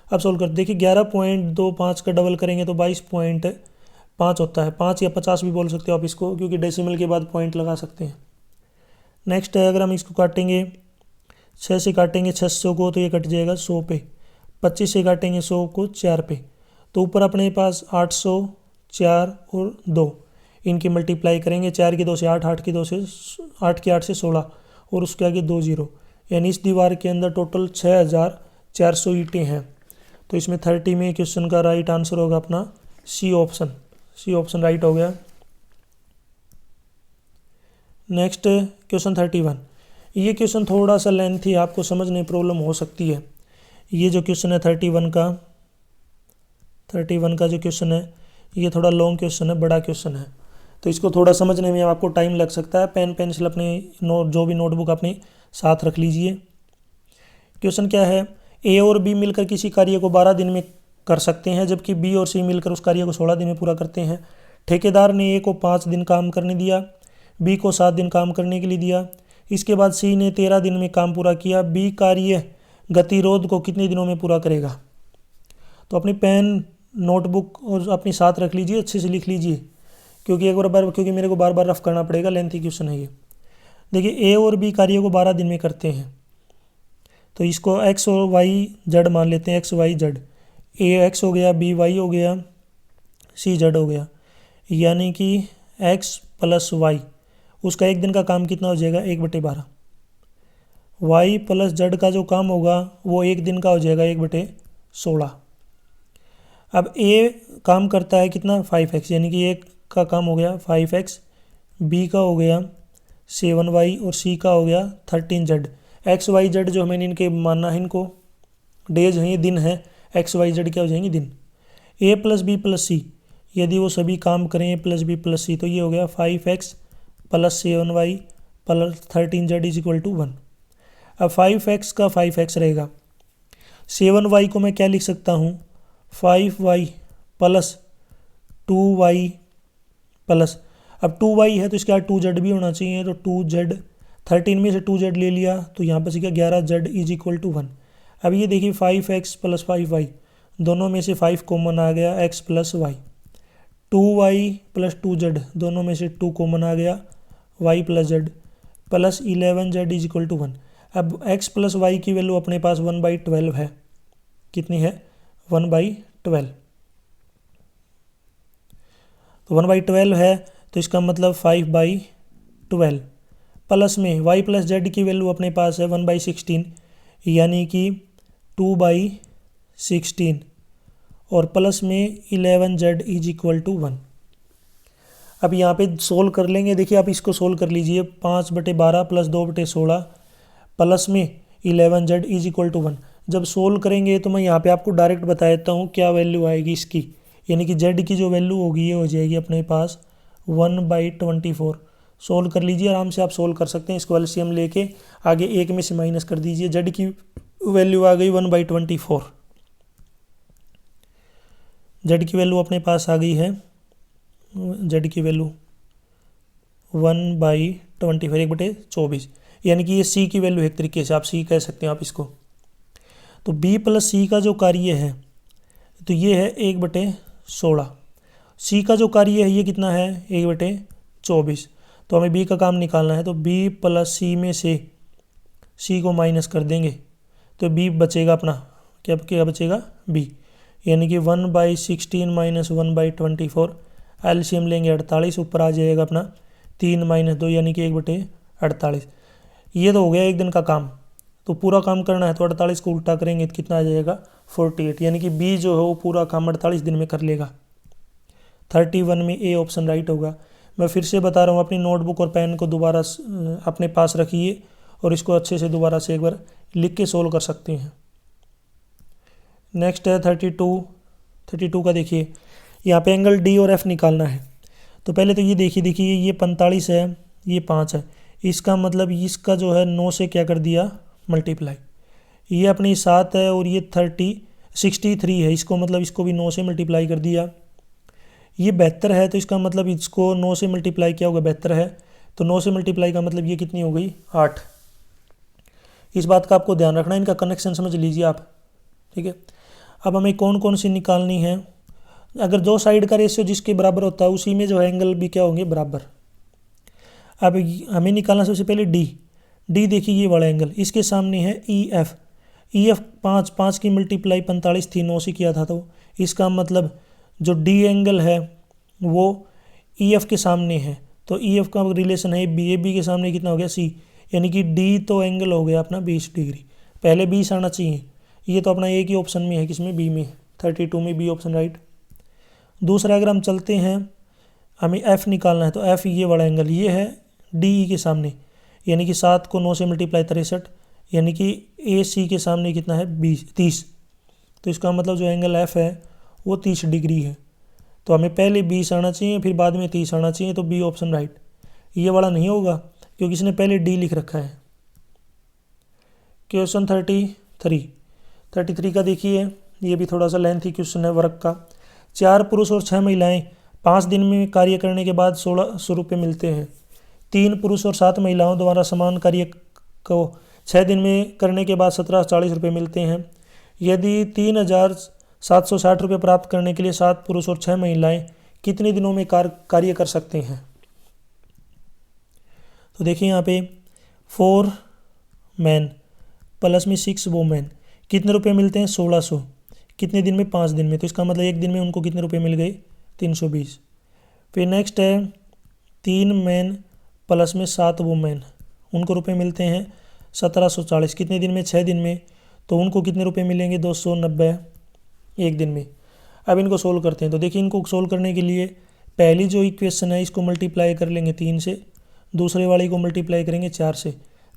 अब सोल्व कर देखिए, 11.25 का डबल करेंगे तो 22.5 होता है। 5 या 50 भी बोल सकते हो आप इसको, क्योंकि डेसिमल के बाद पॉइंट लगा सकते हैं। नेक्स्ट है, अगर हम इसको काटेंगे 6 से काटेंगे 600 को तो ये कट जाएगा 100 पे, 25 से काटेंगे 100 को 4 पे, तो ऊपर अपने पास 800, 4 और 2, इनकी मल्टीप्लाई करेंगे। 4 की 2 से 8, 8 की 2 से 8 की 8 से 16 और उसके आगे 2 जीरो, यानी इस दीवार के अंदर टोटल 6400 ईंटें हैं। तो इसमें 30 में क्वेश्चन का राइट आंसर होगा अपना C option. C option right हो गया। Next question 31। ये क्वेश्चन थोड़ा सा लेंथी, आपको समझने में प्रॉब्लम हो सकती है। ये जो क्वेश्चन है 31 का जो क्वेश्चन है ये थोड़ा लॉन्ग क्वेश्चन है, बड़ा क्वेश्चन है, तो इसको थोड़ा समझने में आपको टाइम लग सकता है। पेन पेंसिल अपने जो भी नोटबुक अपने साथ रख लीजिए। क्वेश्चन क्या है, ए और बी मिलकर किसी कार्य को 12 दिन में कर सकते हैं, जबकि बी और सी मिलकर उस कार्य को 16 दिन में पूरा करते हैं। ठेकेदार ने ए को 5 दिन काम करने दिया, बी को 7 दिन काम करने के लिए दिया। इसके बाद सी ने 13 दिन में काम पूरा किया। बी कार्य गतिरोध को कितने दिनों में पूरा करेगा। तो अपनी पेन नोटबुक और अपनी साथ रख लीजिए, अच्छे से लिख लीजिए, क्योंकि मेरे को बार बार रफ करना पड़ेगा, लेंथी क्वेश्चन है ये। देखिए, ए और बी कार्य को 12 दिन में करते हैं, तो इसको एक्स और वाई जेड मान लेते हैं। एक्स वाई जेड, ए एक्स हो गया, बी वाई हो गया, सी जेड हो गया, यानी कि एक्स प्लस वाई, उसका एक दिन का काम कितना हो जाएगा 1/12। वाई प्लस जेड का जो काम होगा वो एक दिन का हो जाएगा 1/16। अब ए काम करता है कितना 5x, यानी कि एक का काम हो गया 5x, बी का हो गया 7y और सी का हो गया 13z। एक्स वाई जेड जो हमें इनके मानना है, इनको डेज हैं, ये दिन है, एक्स वाई जेड क्या हो जाएंगे दिन। A plus B plus C, यदि वो सभी काम करें A plus B plus C, तो ये हो गया 5x plus 7y plus 13z is equal to 1। अब 5x का 5x रहेगा, 7y को मैं क्या लिख सकता हूँ 5y प्लस 2y प्लस, अब 2y है तो इसके बाद 2z भी होना चाहिए, तो 2z 13 में से 2z ले लिया तो यहाँ बच गया 11z इज इक्वल टू 1। अब ये देखिए 5x प्लस 5y, दोनों में से 5 कॉमन आ गया, x plus Y. 2y plus 2z, दोनों में से 2 कॉमन आ गया, y plus z plus 11z is equal to 1। अब x प्लस वाई की वैल्यू अपने पास 1/12 है। कितनी है? 1/12। तो 1/12 है तो इसका मतलब 5/12 प्लस में y प्लस जेड की वैल्यू अपने पास है 1/16 यानी कि 2/16 और प्लस में 11z इज इक्वल टू 1। अब यहाँ पे सोल्व कर लेंगे। देखिए आप इसको सोल्व कर लीजिए, 5/12 प्लस 2/16 प्लस में 11z इज इक्वल टू 1। जब सोल्व करेंगे तो मैं यहाँ पे आपको डायरेक्ट बता देता हूँ क्या वैल्यू आएगी इसकी, यानी कि z की जो वैल्यू होगी ये हो जाएगी अपने पास 1/24। सोल्व कर लीजिए, आराम से आप सोल्व कर सकते हैं। इसको एलसीएम लेके आगे एक में से माइनस कर दीजिए, z की वैल्यू आ गई 1/24। z की वैल्यू अपने पास आ गई है, z की वैल्यू 1/24 1/24, यानी कि ये c की वैल्यू है, एक तरीके से आप c कह सकते हैं आप इसको। तो b प्लस c का जो कार्य है तो ये है 1/16। c का जो कार्य है ये कितना है? 1/24। तो हमें b का काम निकालना है, तो b प्लस c में से c को माइनस कर देंगे तो b बचेगा अपना, क्या बचेगा? b, यानी कि 1/16 माइनस 1/24। एलसीएम लेंगे 48, ऊपर आ जाएगा अपना 3 - 2 यानी कि 1/48। ये तो हो गया एक दिन का काम। तो पूरा काम करना है तो 48 को उल्टा करेंगे तो कितना आ जाएगा? 48, यानी कि बी जो है वो पूरा काम 48 दिन में कर लेगा। 31 में ए ऑप्शन राइट होगा। मैं फिर से बता रहा हूँ, अपनी नोटबुक और पेन को दोबारा अपने पास रखिए और इसको अच्छे से दोबारा से एक बार लिख के सोल्व कर सकते हैं। नेक्स्ट है 32 का। देखिए यहाँ पे एंगल डी और एफ निकालना है। तो पहले तो ये देखिए ये 45 है, ये 5 है, इसका मतलब इसका जो है 9 से क्या कर दिया? मल्टीप्लाई। ये अपनी 7 है और ये 63 है, इसको मतलब इसको भी 9 से मल्टीप्लाई कर दिया। ये 72 है तो इसका मतलब इसको 9 से मल्टीप्लाई किया होगा, 72 है तो 9 से मल्टीप्लाई का मतलब ये कितनी हो गई? 8। इस बात का आपको ध्यान रखना है, इनका कनेक्शन समझ लीजिए आप, ठीक है। अब हमें कौन कौन सी निकालनी है? अगर दो साइड का रेशियो जिसके बराबर होता है उसी में जो है एंगल भी क्या होंगे? बराबर। अब हमें निकालना सबसे पहले डी देखिए ये वाला एंगल, इसके सामने है ई एफ 5 की मल्टीप्लाई 45 थी, 9 से किया था, तो इसका मतलब जो डी एंगल है वो ई एफ के सामने है, तो ई एफ का रिलेशन है ए बी के सामने कितना हो गया? सी, यानी कि डी तो एंगल हो गया अपना 20 डिग्री। पहले 20 आना चाहिए, ये तो अपना एक ही ऑप्शन में है, किसमें? बी में, 32 में बी ऑप्शन राइट। दूसरा अगर हम चलते हैं, हमें एफ निकालना है, तो एफ ये वाला एंगल ये है डी के सामने, यानी कि 7 को 9 से मल्टीप्लाई 63, यानी कि ए सी के सामने कितना है? 30। तो इसका मतलब जो एंगल एफ है वो 30 डिग्री है। तो हमें पहले 20 आना चाहिए फिर बाद में 30 आना चाहिए, तो बी ऑप्शन राइट। ये वाला नहीं होगा क्योंकि इसने पहले डी लिख रखा है। क्वेश्चन 33 का देखिए, ये भी थोड़ा सा लेंथी क्वेश्चन है वर्क का। 4 पुरुष और 6 महिलाएं 5 दिन में कार्य करने के बाद 1600 रुपये मिलते हैं। 3 पुरुष और 7 महिलाओं द्वारा समान कार्य को 6 दिन में करने के बाद 1740 रुपये मिलते हैं। यदि 3760 रुपये प्राप्त करने के लिए 7 पुरुष और 6 महिलाएं कितने दिनों में कार्य कर सकते हैं? तो देखिए यहाँ पे 4 मैन प्लस में 6 वोमेन, कितने रुपए मिलते हैं? 1600। कितने दिन में? 5 दिन में। तो इसका मतलब एक दिन में उनको कितने रुपए मिल गए? 320। फिर नेक्स्ट है 3 मैन प्लस में 7 वोमेन, उनको रुपए मिलते हैं 1740। कितने दिन में? 6 दिन में। तो उनको कितने रुपए मिलेंगे? 290 एक दिन में। अब इनको सोल्व करते हैं। तो देखिए इनको सोल्व करने के लिए पहली जो इक्वेशन है इसको मल्टीप्लाई कर लेंगे 3 से, दूसरे वाली को मल्टीप्लाई करेंगे 4 से,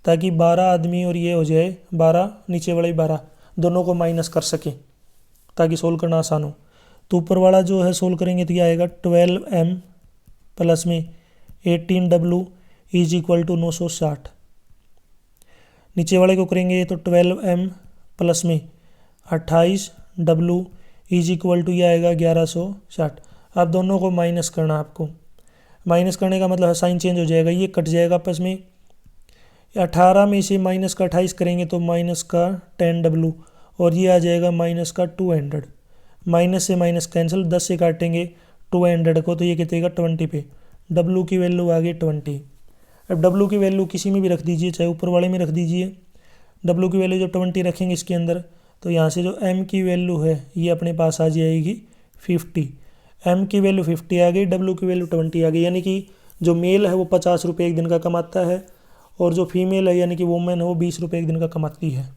ताकि 12 आदमी और ये हो जाए 12, नीचे वाले 12, दोनों को माइनस कर सकें ताकि सोल्व करना आसान हो। तो ऊपर वाला जो है सोल्व करेंगे तो क्या आएगा? 12m प्लस में 18w इज इक्वल टू 960। नीचे वाले को करेंगे तो 12m प्लस में 28w इज इक्वल टू ये आएगा 1160। अब दोनों को माइनस करना आपको। माइनस करने का मतलब है साइन चेंज हो जाएगा, ये कट जाएगा आपस में। 18 में से माइनस का 28 करेंगे तो माइनस का 10W, और ये आ जाएगा माइनस का 200। माइनस से माइनस कैंसिल, 10 से काटेंगे 200 को तो ये कितने का 20 पे। W की वैल्यू आ गई 20। अब W की वैल्यू किसी में भी रख दीजिए, चाहे ऊपर वाले में रख दीजिए। W की वैल्यू जब 20 रखेंगे इसके अंदर तो यहाँ से जो M की वैल्यू है ये अपने पास आ जाएगी 50। M की वैल्यू 50 आ गई, W की वैल्यू 20 आ गई। यानी कि जो मेल है वो 50 रुपये एक दिन का कमाता है, और जो फीमेल है यानी कि वुमेन है वो 20 रुपये एक दिन का कमाती है।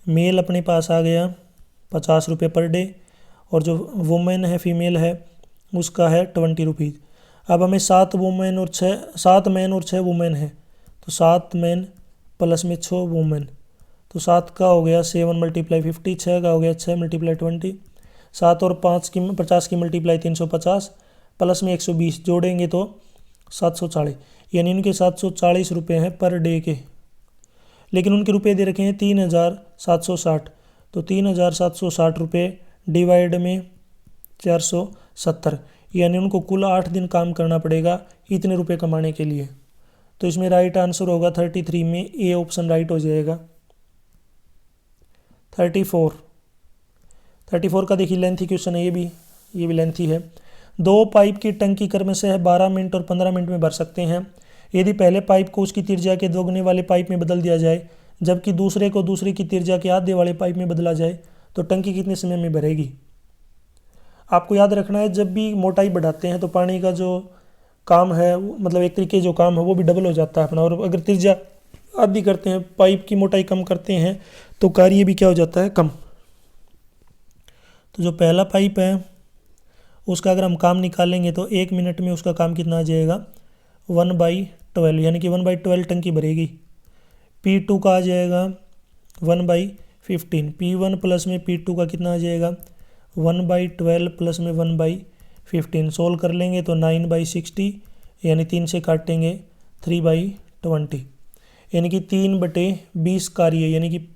मेल अपने पास आ गया 50 रुपये पर डे, और जो वुमेन है फीमेल है उसका है 20 रुपीज़। अब हमें 7 मैन और 6 वुमेन है, तो 7 मैन प्लस में 6 वुमेन, तो 7 का हो गया 7 × 50, 6 का हो गया 6 × 20, 7 और 5 की 50 की मल्टीप्लाई 350, प्लस में 120 जोड़ेंगे तो 740। यानी इनके 740 रुपये हैं पर डे के, लेकिन उनके रुपए दे रखे हैं 3760, तो 3760 रुपये डिवाइड में 470, यानी उनको कुल 8 दिन काम करना पड़ेगा इतने रुपए कमाने के लिए। तो इसमें राइट आंसर होगा 33 में ए ऑप्शन राइट हो जाएगा। 34 का देखिए लेंथी क्वेश्चन है, ये भी लेंथी है। 2 पाइप की टंकी क्रमशः 12 मिनट और 15 मिनट में भर सकते हैं। यदि पहले पाइप को उसकी त्रिज्या के दोगुने वाले पाइप में बदल दिया जाए, जबकि दूसरे को दूसरे की त्रिज्या के आधे वाले पाइप में बदला जाए, तो टंकी कितने समय में भरेगी। आपको याद रखना है जब भी मोटाई बढ़ाते हैं तो पानी का जो काम है मतलब एक तरीके जो काम है वो भी डबल हो जाता है अपना, और अगर त्रिज्या आधी करते हैं, पाइप की मोटाई कम करते हैं, तो कार्य भी क्या हो जाता है, कम। तो जो पहला पाइप है उसका अगर हम काम निकालेंगे तो 1 मिनट में उसका काम कितना आ जाएगा 1/12, यानी कि 1/12 टंकी भरेगी। P2 का आ जाएगा 1/15, P1 प्लस में P2 का कितना आ जाएगा 1/12 प्लस में 1/15। सोल्व कर लेंगे तो 9/60, यानी 3 से काटेंगे 3/20, यानी कि 3/20 कार्य यानी कि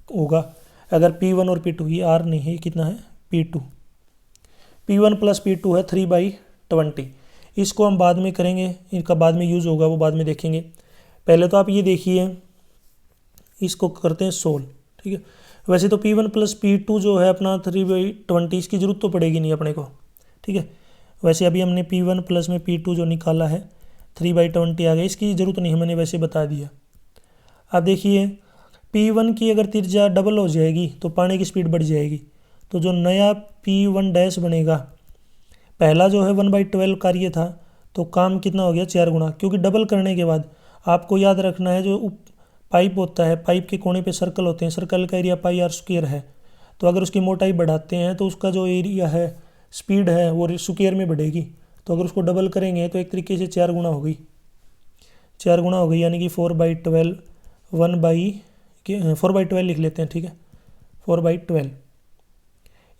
होगा। अगर P1 और P2, ये R नहीं है, कितना है P2, P1 प्लस P2 है 3/20। इसको हम बाद में करेंगे, इनका बाद में यूज़ होगा वो बाद में देखेंगे। पहले तो आप ये देखिए, इसको करते हैं सोल्व, ठीक है। वैसे तो P1 प्लस P2 जो है अपना 3/20, इसकी ज़रूरत तो पड़ेगी नहीं अपने को, ठीक है। वैसे अभी हमने P1 प्लस में P2 जो निकाला है 3/20 आ गया, इसकी ज़रूरत नहीं, मैंने वैसे बता दिया। अब देखिए P1 की अगर त्रिज्या डबल हो जाएगी तो पानी की स्पीड बढ़ जाएगी, तो जो नया P1 डैश बनेगा, पहला जो है 1/12 कार्य था, तो काम कितना हो गया 4 गुना, क्योंकि डबल करने के बाद आपको याद रखना है जो पाइप होता है, पाइप के कोने पे सर्कल होते हैं, सर्कल का एरिया πr² है। तो अगर उसकी मोटाई बढ़ाते हैं तो उसका जो एरिया है, स्पीड है, वो स्क्वायर में बढ़ेगी। तो अगर उसको डबल करेंगे तो एक तरीके से 4 गुना हो गई, 4 गुना हो गई, यानी कि 4/12 4/12 लिख लेते हैं, ठीक है। 4/12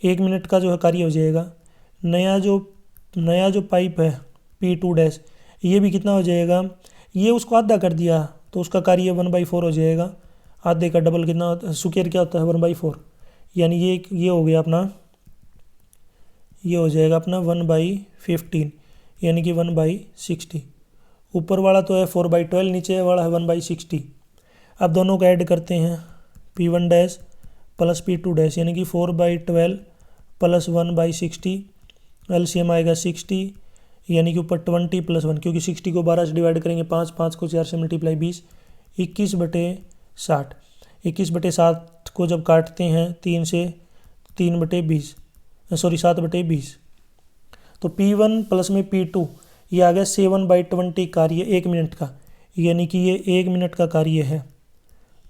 1 मिनट का जो है कार्य हो जाएगा। नया जो पाइप है P2 डैश, ये भी कितना हो जाएगा, ये उसको आधा कर दिया तो उसका कार्य 1/4 हो जाएगा। आधे का डबल कितना होता है, स्क्वायर क्या होता है 1/4, यानी ये हो गया अपना, ये हो जाएगा अपना 1/15, यानी कि 1/60। ऊपर वाला तो है 4/12, नीचे वाला है 1/60। अब दोनों को ऐड करते हैं, P1 dash plus P2 dash, यानी कि 4/12 प्लस 1/60, LCM आएगा 60, यानी कि ऊपर 20 प्लस 1, क्योंकि 60 को 12 से डिवाइड करेंगे 5, 5 को 4 से मल्टीप्लाई 20, 21/60। 21/60 को जब काटते हैं 3 से, 3/20, सॉरी 7/20, तो P1 प्लस में P2 ये आ गया 7/20 कार्य 1 मिनट का, यानी कि ये 1 मिनट का कार्य है।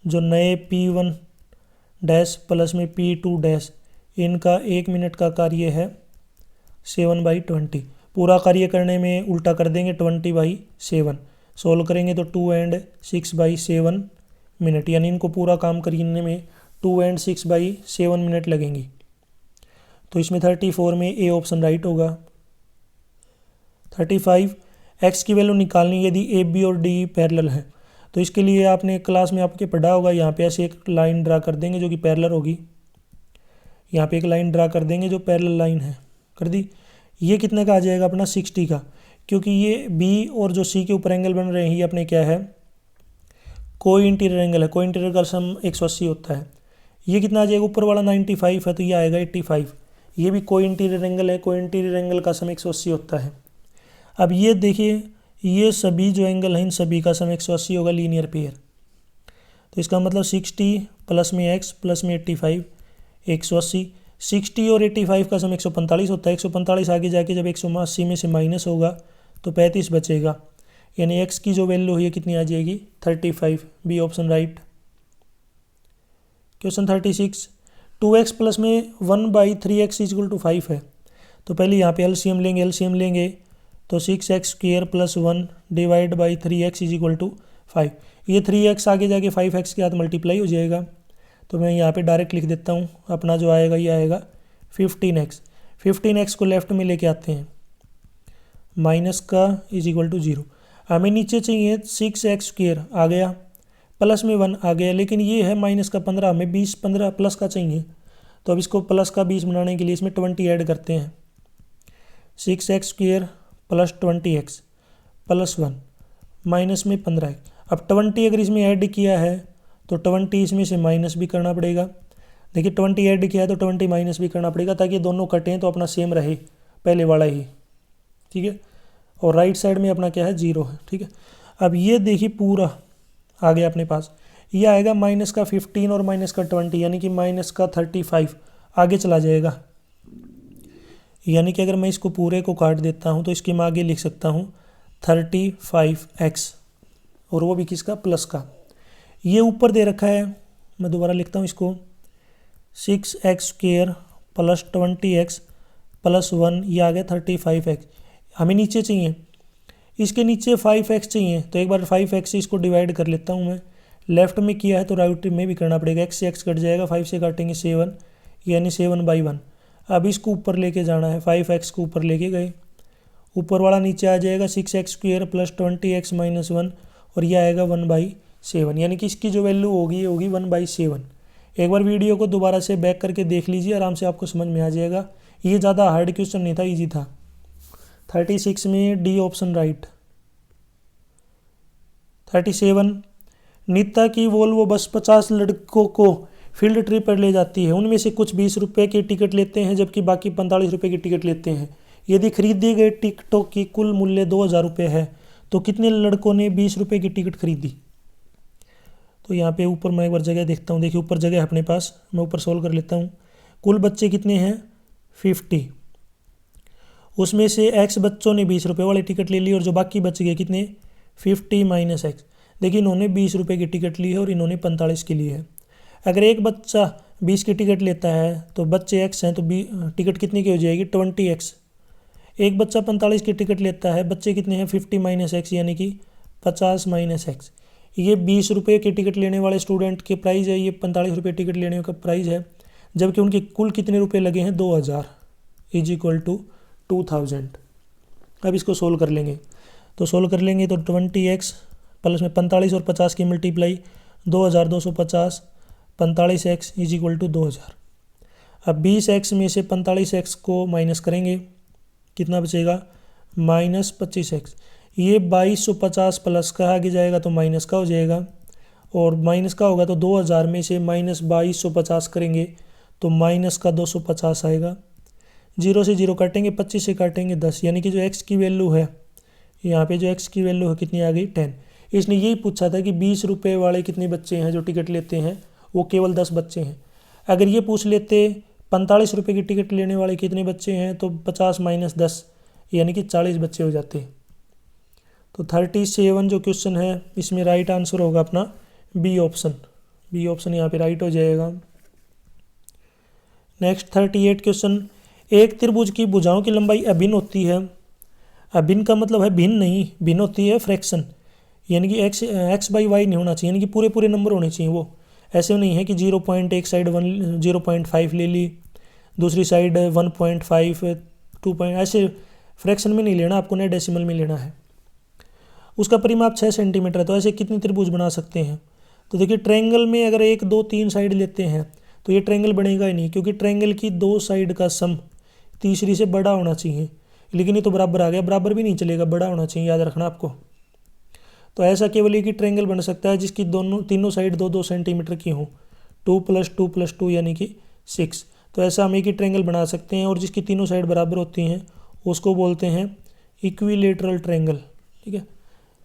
जो नए P1 डैश प्लस में P2 डैश, इनका 1 मिनट का कार्य है 7/20। पूरा कार्य करने में उल्टा कर देंगे 20/7, सोल्व करेंगे तो 2 और 6/7 मिनट, यानी इनको पूरा काम करने में 2 और 6/7 मिनट लगेंगी। तो इसमें 34 में ए ऑप्शन राइट होगा। 35 एक्स की वैल्यू निकालनी यदि ए बी और डी पैरेलल है, तो इसके लिए आपने क्लास में आपके पढ़ा होगा, यहाँ पे ऐसे एक लाइन ड्रा कर देंगे जो कि पैरेलल होगी। यहाँ पे एक लाइन ड्रा कर देंगे जो पैरेलल लाइन है, कर दी। ये कितने का आ जाएगा अपना 60 का, क्योंकि ये बी और जो सी के ऊपर एंगल बन रहे हैं ये अपने क्या है, कोई इंटीरियर एंगल है, कोई इंटीरियर का सम 180 होता है। ये कितना आ जाएगा, ऊपर वाला 95 है तो ये आएगा 85। ये भी कोई इंटीरियर एंगल है, कोई इंटीरियर एंगल का सम 180 होता है। अब ये देखिए, ये सभी जो एंगल हैं इन सभी का सम 180 होगा, लीनियर पेयर। तो इसका मतलब 60 प्लस में x प्लस में 85 180। 60 और 85 का सम 145 होता है। 145 आगे जाके जब 180 में से माइनस होगा तो 35 बचेगा, यानी x की जो वैल्यू है ये कितनी आ जाएगी 35। B option right. Question 36, 2x plus में 1/3x इक्वल टू 5 है। तो पहले यहाँ पे एलसीएम लेंगे तो 6x² plus 1 divide by 3x is equal to 5। ये 3x आगे जाके 5x के साथ मल्टीप्लाई हो जाएगा, तो मैं यहाँ पे डायरेक्ट लिख देता हूँ। अपना जो आएगा ये आएगा 15x। 15x को लेफ्ट में लेके आते हैं, माइनस का इज इक्वल टू 0। हमें नीचे चाहिए 6x² आ गया, प्लस में 1 आ गया, लेकिन ये है माइनस का 15, हमें 15 प्लस का चाहिए। तो अब इसको प्लस का 20 बनाने के लिए इसमें 20 ऐड करते हैं। 6x² plus 20x plus 1 minus में 15। अब 20 अगर इसमें ऐड किया है तो 20 इसमें से माइनस भी करना पड़ेगा। देखिए 20 ऐड किया है तो 20 माइनस भी करना पड़ेगा, ताकि दोनों कटें तो अपना सेम रहे पहले वाला ही, ठीक है। और राइट साइड में अपना क्या है 0 है, ठीक है। अब ये देखिए पूरा आ गया अपने पास, ये आएगा माइनस का 15 और माइनस का 20, यानी कि माइनस का 35 आगे चला जाएगा। यानी कि अगर मैं इसको पूरे को काट देता हूँ तो इसके मैं आगे लिख सकता हूँ 35x, और वो भी किसका, प्लस का। ये ऊपर दे रखा है, मैं दोबारा लिखता हूँ इसको, 6x² प्लस 20x प्लस 1, ये आ गया 35x। हमें नीचे चाहिए, इसके नीचे 5x चाहिए, तो एक बार 5x से इसको डिवाइड कर लेता हूँ मैं। लेफ्ट में किया है तो राइट में भी करना पड़ेगा। x से x कट जाएगा, 5 से काटेंगे 7, यानी 7/1। अब इसको ऊपर लेके जाना है, 5x को ऊपर लेके गए, ऊपर वाला नीचे आ जाएगा 6x² प्लस 20x माइनस 1, और यह आएगा 1/7, यानी कि इसकी जो वैल्यू होगी ये होगी 1/7। एक बार वीडियो को दोबारा से बैक करके देख लीजिए, आराम से आपको समझ में आ जाएगा। ये ज़्यादा हार्ड क्वेश्चन नहीं था, ईजी था। 36 में डी ऑप्शन राइट। 37, नीता की वोल्वो बस 50 लड़कों को फील्ड ट्रिप पर ले जाती है। उनमें से कुछ 20 रुपये की टिकट लेते हैं जबकि बाकी 45 रुपये की टिकट लेते हैं। यदि खरीदी गई टिकटों की कुल मूल्य 2000 रुपये है तो कितने लड़कों ने 20 रुपये की टिकट खरीदी। तो यहाँ पे ऊपर मैं एक बार जगह देखता हूँ, देखिए ऊपर जगह है अपने पास, मैं ऊपर सोल्व कर लेता हूँ। कुल बच्चे कितने हैं 50, उसमें से x बच्चों ने 20 रुपये वाली टिकट ले ली, और जो बाकी बच गए कितने 50 माइनस x। देखिए इन्होंने 20 रुपये की टिकट ली है और इन्होंने 45 की ली है। अगर एक बच्चा 20 की टिकट लेता है तो बच्चे x हैं, तो टिकट कितनी की हो जाएगी 20x। एक बच्चा 45 की टिकट लेता है, बच्चे कितने हैं 50 माइनस x, यानी कि 50 माइनस x। ये 20 रुपये की टिकट लेने वाले स्टूडेंट के प्राइस है, ये 45 रुपये टिकट लेने का प्राइस है, जबकि उनके कुल कितने रुपये लगे हैं 2000 इज इक्वल टू 2000। अब इसको सोल्व कर लेंगे, तो सोल्व कर लेंगे तो 20x प्लस में 45 और 50 की multiply 2250, 45x is equal to 2000। अब 20x में से 45x को माइनस करेंगे, कितना बचेगा माइनस 25x। ये 2250 प्लस का आगे जाएगा तो माइनस का हो जाएगा, और माइनस का होगा तो 2000 में से माइनस 2250 करेंगे तो माइनस का 250 आएगा। 0 से 0 काटेंगे, 25 से काटेंगे 10, यानी कि जो x की वैल्यू है यहाँ पे, जो x की वैल्यू है कितनी आ गई 10। इसने यही पूछा था कि 20 रुपये वाले कितने बच्चे हैं जो टिकट लेते हैं, वो केवल 10 बच्चे हैं। अगर ये पूछ लेते 45 रुपये की टिकट लेने वाले कितने बच्चे हैं, तो 50 माइनस 10 यानी कि 40 बच्चे हो जाते। तो 37 जो क्वेश्चन है इसमें राइट आंसर होगा अपना बी ऑप्शन। बी ऑप्शन यहाँ पे राइट हो जाएगा। नेक्स्ट 38 क्वेश्चन, एक त्रिभुज की भुजाओं की लंबाई अभिन्न होती है। अभिन्न का मतलब है भिन्न नहीं, भिन्न होती है फ्रैक्शन, यानी कि x/y नहीं होना चाहिए, यानी कि पूरे पूरे नंबर होने चाहिए। वो ऐसे नहीं है कि 0. एक साइड 0.5 ले ली, दूसरी साइड 1.5 2. ऐसे फ्रैक्शन में नहीं लेना, आपको नए डेसिमल में लेना है। उसका परिमाप 6 सेंटीमीटर है, तो ऐसे कितने त्रिभुज बना सकते हैं। तो देखिए ट्रायंगल में अगर 1 2 3 साइड लेते हैं तो ये ट्रायंगल बनेगा ही नहीं, क्योंकि ट्रायंगल की 2 साइड का सम तीसरी से बड़ा होना चाहिए। लेकिन ये तो बराबर आ गया, बराबर भी नहीं चलेगा, बड़ा होना चाहिए, याद रखना आपको। तो ऐसा केवल एक ही ट्रायंगल बन सकता है जिसकी तीनों साइड 2-2 सेंटीमीटर की हों, 2 + 2 + 2 यानी कि 6। तो ऐसा हम एक ही ट्रायंगल बना सकते हैं और जिसकी तीनों साइड बराबर होती हैं उसको बोलते हैं इक्विलेटरल ट्रायंगल। ठीक है,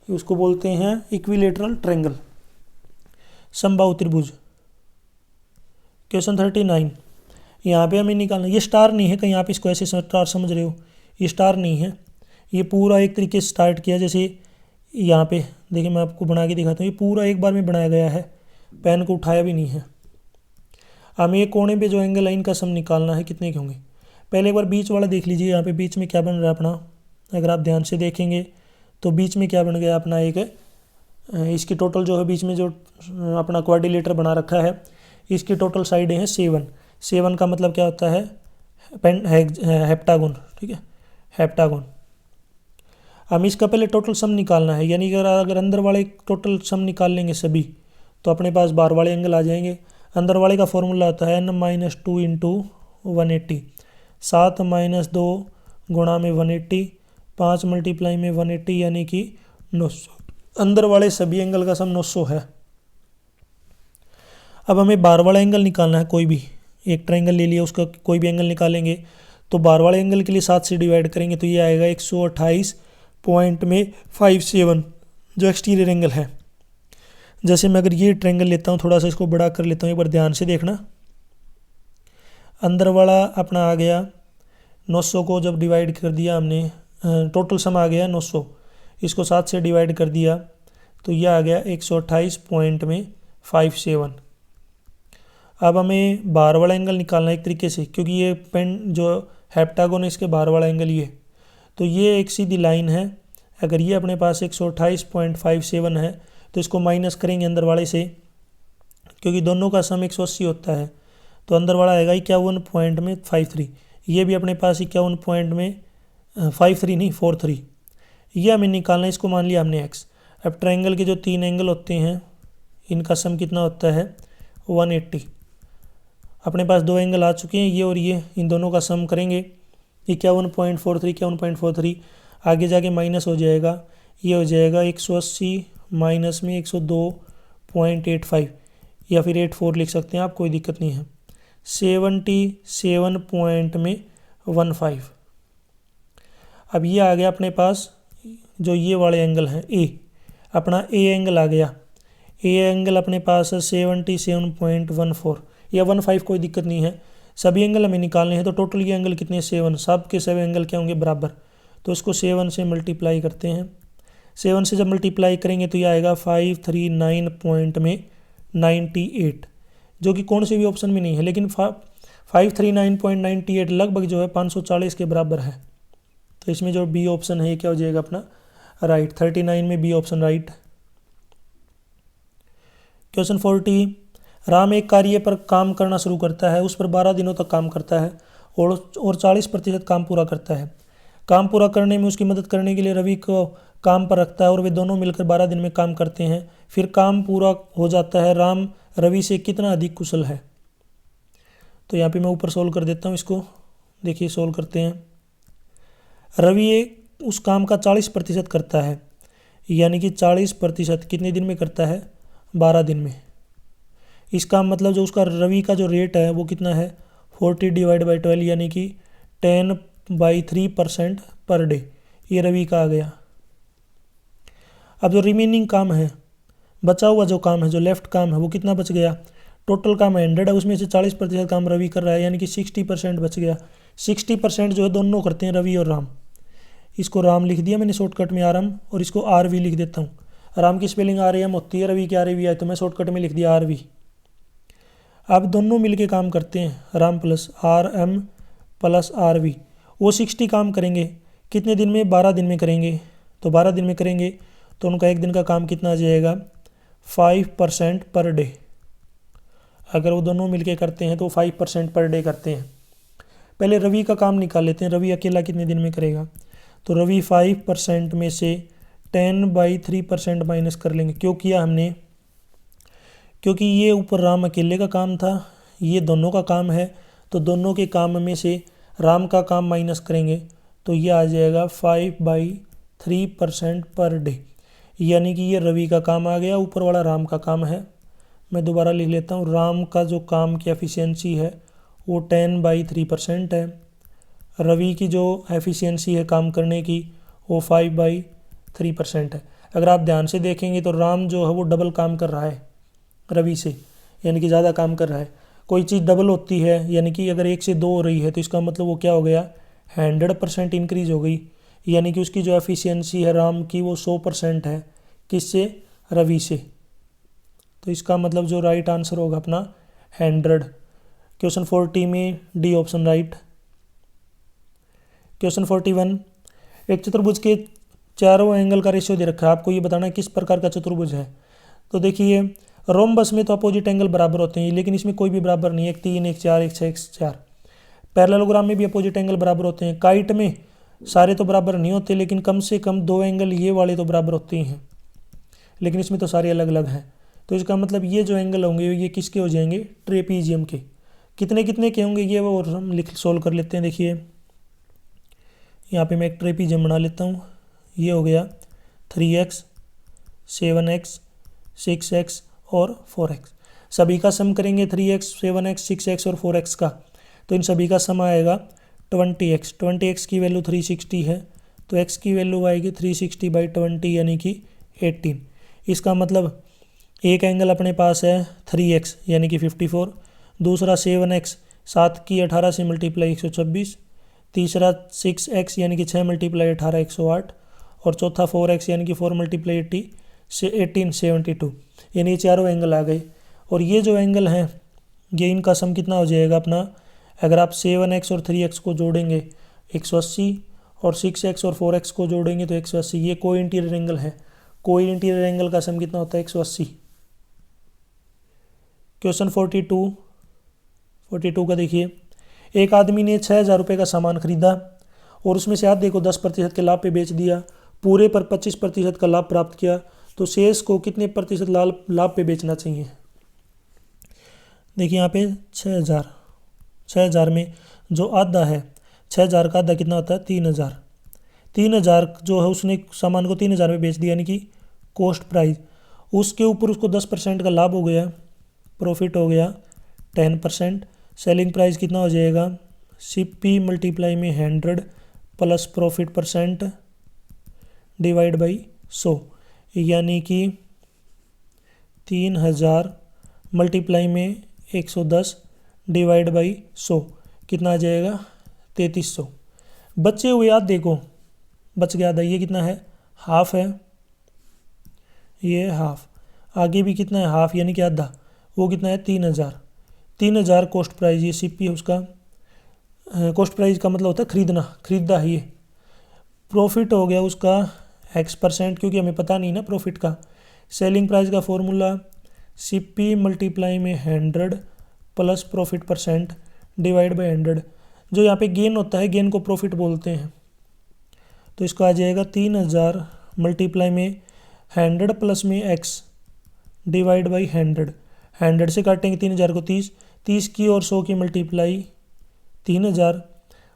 उसको बोलते हैं इक्विलेटरल ट्रायंगल, समबाहु त्रिभुज। क्वेश्चन 39, यहाँ पे हमें निकालना, ये स्टार नहीं है कहीं आप इसको ऐसे स्टार समझ रहे हो, ये स्टार नहीं है, ये पूरा एक तरीके से स्टार्ट किया। जैसे यहाँ पे देखिए, मैं आपको बना के दिखाता हूँ, ये पूरा एक बार में बनाया गया है, पेन को उठाया भी नहीं है। हमें ये कोने पे जो एंगल है इनका सम निकालना है, कितने के होंगे। पहले एक बार बीच वाला देख लीजिए, यहाँ पे बीच में क्या बन रहा है अपना, अगर आप ध्यान से देखेंगे तो बीच में क्या बन गया अपना, एक इसकी टोटल जो है बीच में जो अपना क्वाड्रिलेटर बना रखा है, इसकी टोटल साइडें हैं 7। 7 का मतलब क्या होता है, हेप्टागोन। ठीक है, हेप्टागोन। हम इसका पहले टोटल सम निकालना है, यानी अगर अंदर वाले टोटल सम निकाल लेंगे सभी तो अपने पास बाहर वाले एंगल आ जाएंगे। अंदर वाले का फॉर्मूला आता है n - 2 × 180, 7 - 2 गुणा में 180, 5 × में 180 यानी कि 900। अंदर वाले सभी एंगल का सम 900 है। अब हमें बाहर वाला एंगल निकालना है, कोई भी एक ट्रायंगल ले लिया, उसका कोई भी एंगल निकालेंगे तो बाहर वाले एंगल के लिए 7 से डिवाइड करेंगे तो ये आएगा 128.57 जो एक्सटीरियर एंगल है। जैसे मैं अगर ये ट्रायंगल लेता हूँ, थोड़ा सा इसको बड़ा कर लेता हूँ, एक बार ध्यान से देखना। अंदर वाला अपना आ गया 900 को जब डिवाइड कर दिया हमने, टोटल सम आ गया 900, इसको 7 से डिवाइड कर दिया तो ये आ गया 128.57। अब हमें बाहर वाला एंगल निकालना है एक तरीके से, क्योंकि ये पेन जो हेप्टागोन है इसके बाहर वाला एंगल ये, तो ये एक सीधी लाइन है। अगर ये अपने पास 128.57 है तो इसको माइनस करेंगे अंदर वाले से, क्योंकि दोनों का सम 180 होता है, तो अंदर वाला आएगा 51.53। ये भी अपने पास 51.53 ये हमें निकालना है, इसको मान लिया हमने x। अब ट्रायंगल के जो 3 एंगल होते हैं इनका सम कितना होता है 180। अपने पास 2 एंगल आ चुके हैं, ये और ये, इन दोनों का सम करेंगे 51.43, आगे जाके माइनस हो जाएगा, ये हो जाएगा 180 माइनस में 102.85 या फिर 84 लिख सकते हैं आप, कोई दिक्कत नहीं है, 77.15। अब ये आ गया अपने पास जो ये वाले एंगल हैं ए, अपना ए एंगल आ गया, ए एंगल अपने पास है 77.14 या 15, कोई दिक्कत नहीं है। सभी एंगल हमें निकालने हैं तो टोटल ये एंगल कितने 7, सब के सब एंगल क्या होंगे बराबर, तो इसको 7 से मल्टीप्लाई करते हैं। 7 से जब मल्टीप्लाई करेंगे तो ये आएगा 539.98, जो कि कौन से भी ऑप्शन में नहीं है, लेकिन 539.98 लगभग जो है 540 के बराबर है। तो इसमें जो बी ऑप्शन है ये क्या हो जाएगा अपना राइट, 39 में बी ऑप्शन राइट। क्वेश्चन 40, राम एक कार्य पर काम करना शुरू करता है, उस पर 12 दिनों तक काम करता है और 40% काम पूरा करता है। काम पूरा करने में उसकी मदद करने के लिए रवि को काम पर रखता है और वे दोनों मिलकर 12 दिन में काम करते हैं। फिर काम पूरा हो जाता है, राम रवि से कितना अधिक कुशल है। तो यहाँ पे मैं ऊपर सोल्व कर देता हूँ इसको, देखिए सोल्व करते हैं। रवि उस काम का 40% करता है, यानी कि 40% कितने दिन में करता है 12 दिन में। इसका मतलब जो उसका रवि का जो रेट है वो कितना है 40/12 यानी कि 10/3% पर डे, ये रवि का आ गया। अब जो रिमेनिंग काम है, बचा हुआ जो काम है, जो लेफ्ट काम है वो कितना बच गया, टोटल काम 100 है, उसमें से 40% काम रवि कर रहा है, यानी कि 60% बच गया। 60% जो है दोनों करते हैं रवि और राम। इसको राम लिख दिया मैंने शॉर्टकट में RM, और इसको RV लिख देता हूँ। राम की स्पेलिंग RM होती है, रवि की RV है, तो मैं शॉर्टकट में लिख दिया RV। अब दोनों मिलके काम करते हैं, Ram plus RM plus RV, वो 60 काम करेंगे, कितने दिन में 12 दिन में करेंगे। तो 12 दिन में करेंगे तो उनका एक दिन का काम कितना आ जाएगा 5% पर डे। अगर वो दोनों मिलके करते हैं तो 5% पर डे करते हैं। पहले रवि का काम निकाल लेते हैं, रवि अकेला कितने दिन में करेगा। तो रवि 5% में से 10/3% माइनस कर लेंगे। क्यों किया हमने, क्योंकि ये ऊपर राम अकेले का काम था, ये दोनों का काम है, तो दोनों के काम में से राम का काम माइनस करेंगे तो ये आ जाएगा 5/3% पर डे, यानी कि ये रवि का काम आ गया, ऊपर वाला राम का काम है। मैं दोबारा लिख लेता हूँ, राम का जो काम की एफिशिएंसी है वो 10/3% है, रवि की जो एफिशिएंसी है काम करने की वो 5/3% है। अगर आप ध्यान से देखेंगे तो राम जो है वो डबल काम कर रहा है रवि से, यानी कि ज़्यादा काम कर रहा है। कोई चीज़ डबल होती है, यानी कि अगर 1 से 2 हो रही है तो इसका मतलब वो क्या हो गया, 100% इंक्रीज हो गई, यानी कि उसकी जो एफिशिएंसी है राम की वो 100% है। किससे, रवि से। तो इसका मतलब जो राइट आंसर होगा अपना 100। क्वेश्चन 40 में डी ऑप्शन राइट। क्वेश्चन 41, एक चतुर्भुज के चारों एंगल का रेशियो दे रखा है, आपको ये बताना है किस प्रकार का चतुर्भुज है। तो देखिए रोम्बस में तो अपोजिट एंगल बराबर होते हैं, लेकिन इसमें कोई भी बराबर नहीं है, 1 3 1 4 1 6 1 4। पैरेललोग्राम में भी अपोजिट एंगल बराबर होते हैं। काइट में सारे तो बराबर नहीं होते, लेकिन कम से कम 2 एंगल ये वाले तो बराबर होते ही हैं, लेकिन इसमें तो सारे अलग अलग हैं। तो इसका मतलब ये जो एंगल होंगे ये किसके हो जाएंगे, ट्रेपीजियम के। कितने कितने के होंगे ये वो हम सोल्व कर लेते हैं। देखिए यहाँ पे मैं एक ट्रेपीजियम बना लेता हूँ। ये हो गया 3x 7x 6x और 4x। सभी का सम करेंगे 3x 7x 6x और 4x का, तो इन सभी का सम आएगा 20x। 20x की वैल्यू 360 है, तो x की वैल्यू आएगी 360/20 यानी कि 18। इसका मतलब एक एंगल अपने पास है 3x यानी कि 54, दूसरा 7x 7 की 18 से मल्टीप्लाई 126, तीसरा 6x यानी कि 6 मल्टीप्लाई 18 108, और चौथा 4x यानी कि 4 मल्टीप्लाई 80 से 18 72। यानी ये चारों एंगल आ गए। और ये जो एंगल हैं ये इनका सम कितना हो जाएगा अपना, अगर आप 7x और 3x को जोड़ेंगे 180 और 6x और 4x को जोड़ेंगे तो 180। ये कोई इंटीरियर एंगल है, कोई इंटीरियर एंगल का सम कितना होता है 180। क्वेश्चन 42 का देखिए, एक आदमी ने 6,000 रुपये का सामान खरीदा और उसमें से आधे को 10% के लाभ पे बेच दिया, पूरे पर 25% का लाभ प्राप्त किया, तो शेष को कितने प्रतिशत लाभ पे बेचना चाहिए। देखिए यहाँ पे 6,000 में जो आधा है, 6,000 का आधा कितना होता है 3,000। 3,000 जो है उसने सामान को 3,000 में बेच दिया यानी कि कॉस्ट प्राइस, उसके ऊपर उसको 10% का लाभ हो गया, प्रॉफिट हो गया 10%। सेलिंग प्राइस कितना हो जाएगा, CP मल्टीप्लाई में 100 plus profit percent divide by 100, यानी कि 3,000 मल्टीप्लाई में 110 डिवाइड बाई 100 कितना आ जाएगा 3,300। बचे हुए आधे को बच गया आधा, ये कितना है हाफ है, ये हाफ, आगे भी कितना है हाफ यानी कि आधा, वो कितना है 3,000। 3,000 कॉस्ट प्राइस, ये CP है उसका। कॉस्ट प्राइस का मतलब होता है खरीदा है। ये प्रॉफिट हो गया उसका X%, क्योंकि हमें पता नहीं ना प्रॉफिट का। सेलिंग प्राइस का फॉर्मूला CP मल्टीप्लाई में 100 plus profit percent divide by 100। जो यहाँ पे गेन होता है, गेन को प्रॉफिट बोलते हैं, तो इसका आ जाएगा 3,000 मल्टीप्लाई में 100 प्लस में X डिवाइड बाई 100 से काटेंगे 3,000 को 30 की और 100 की मल्टीप्लाई 3,000,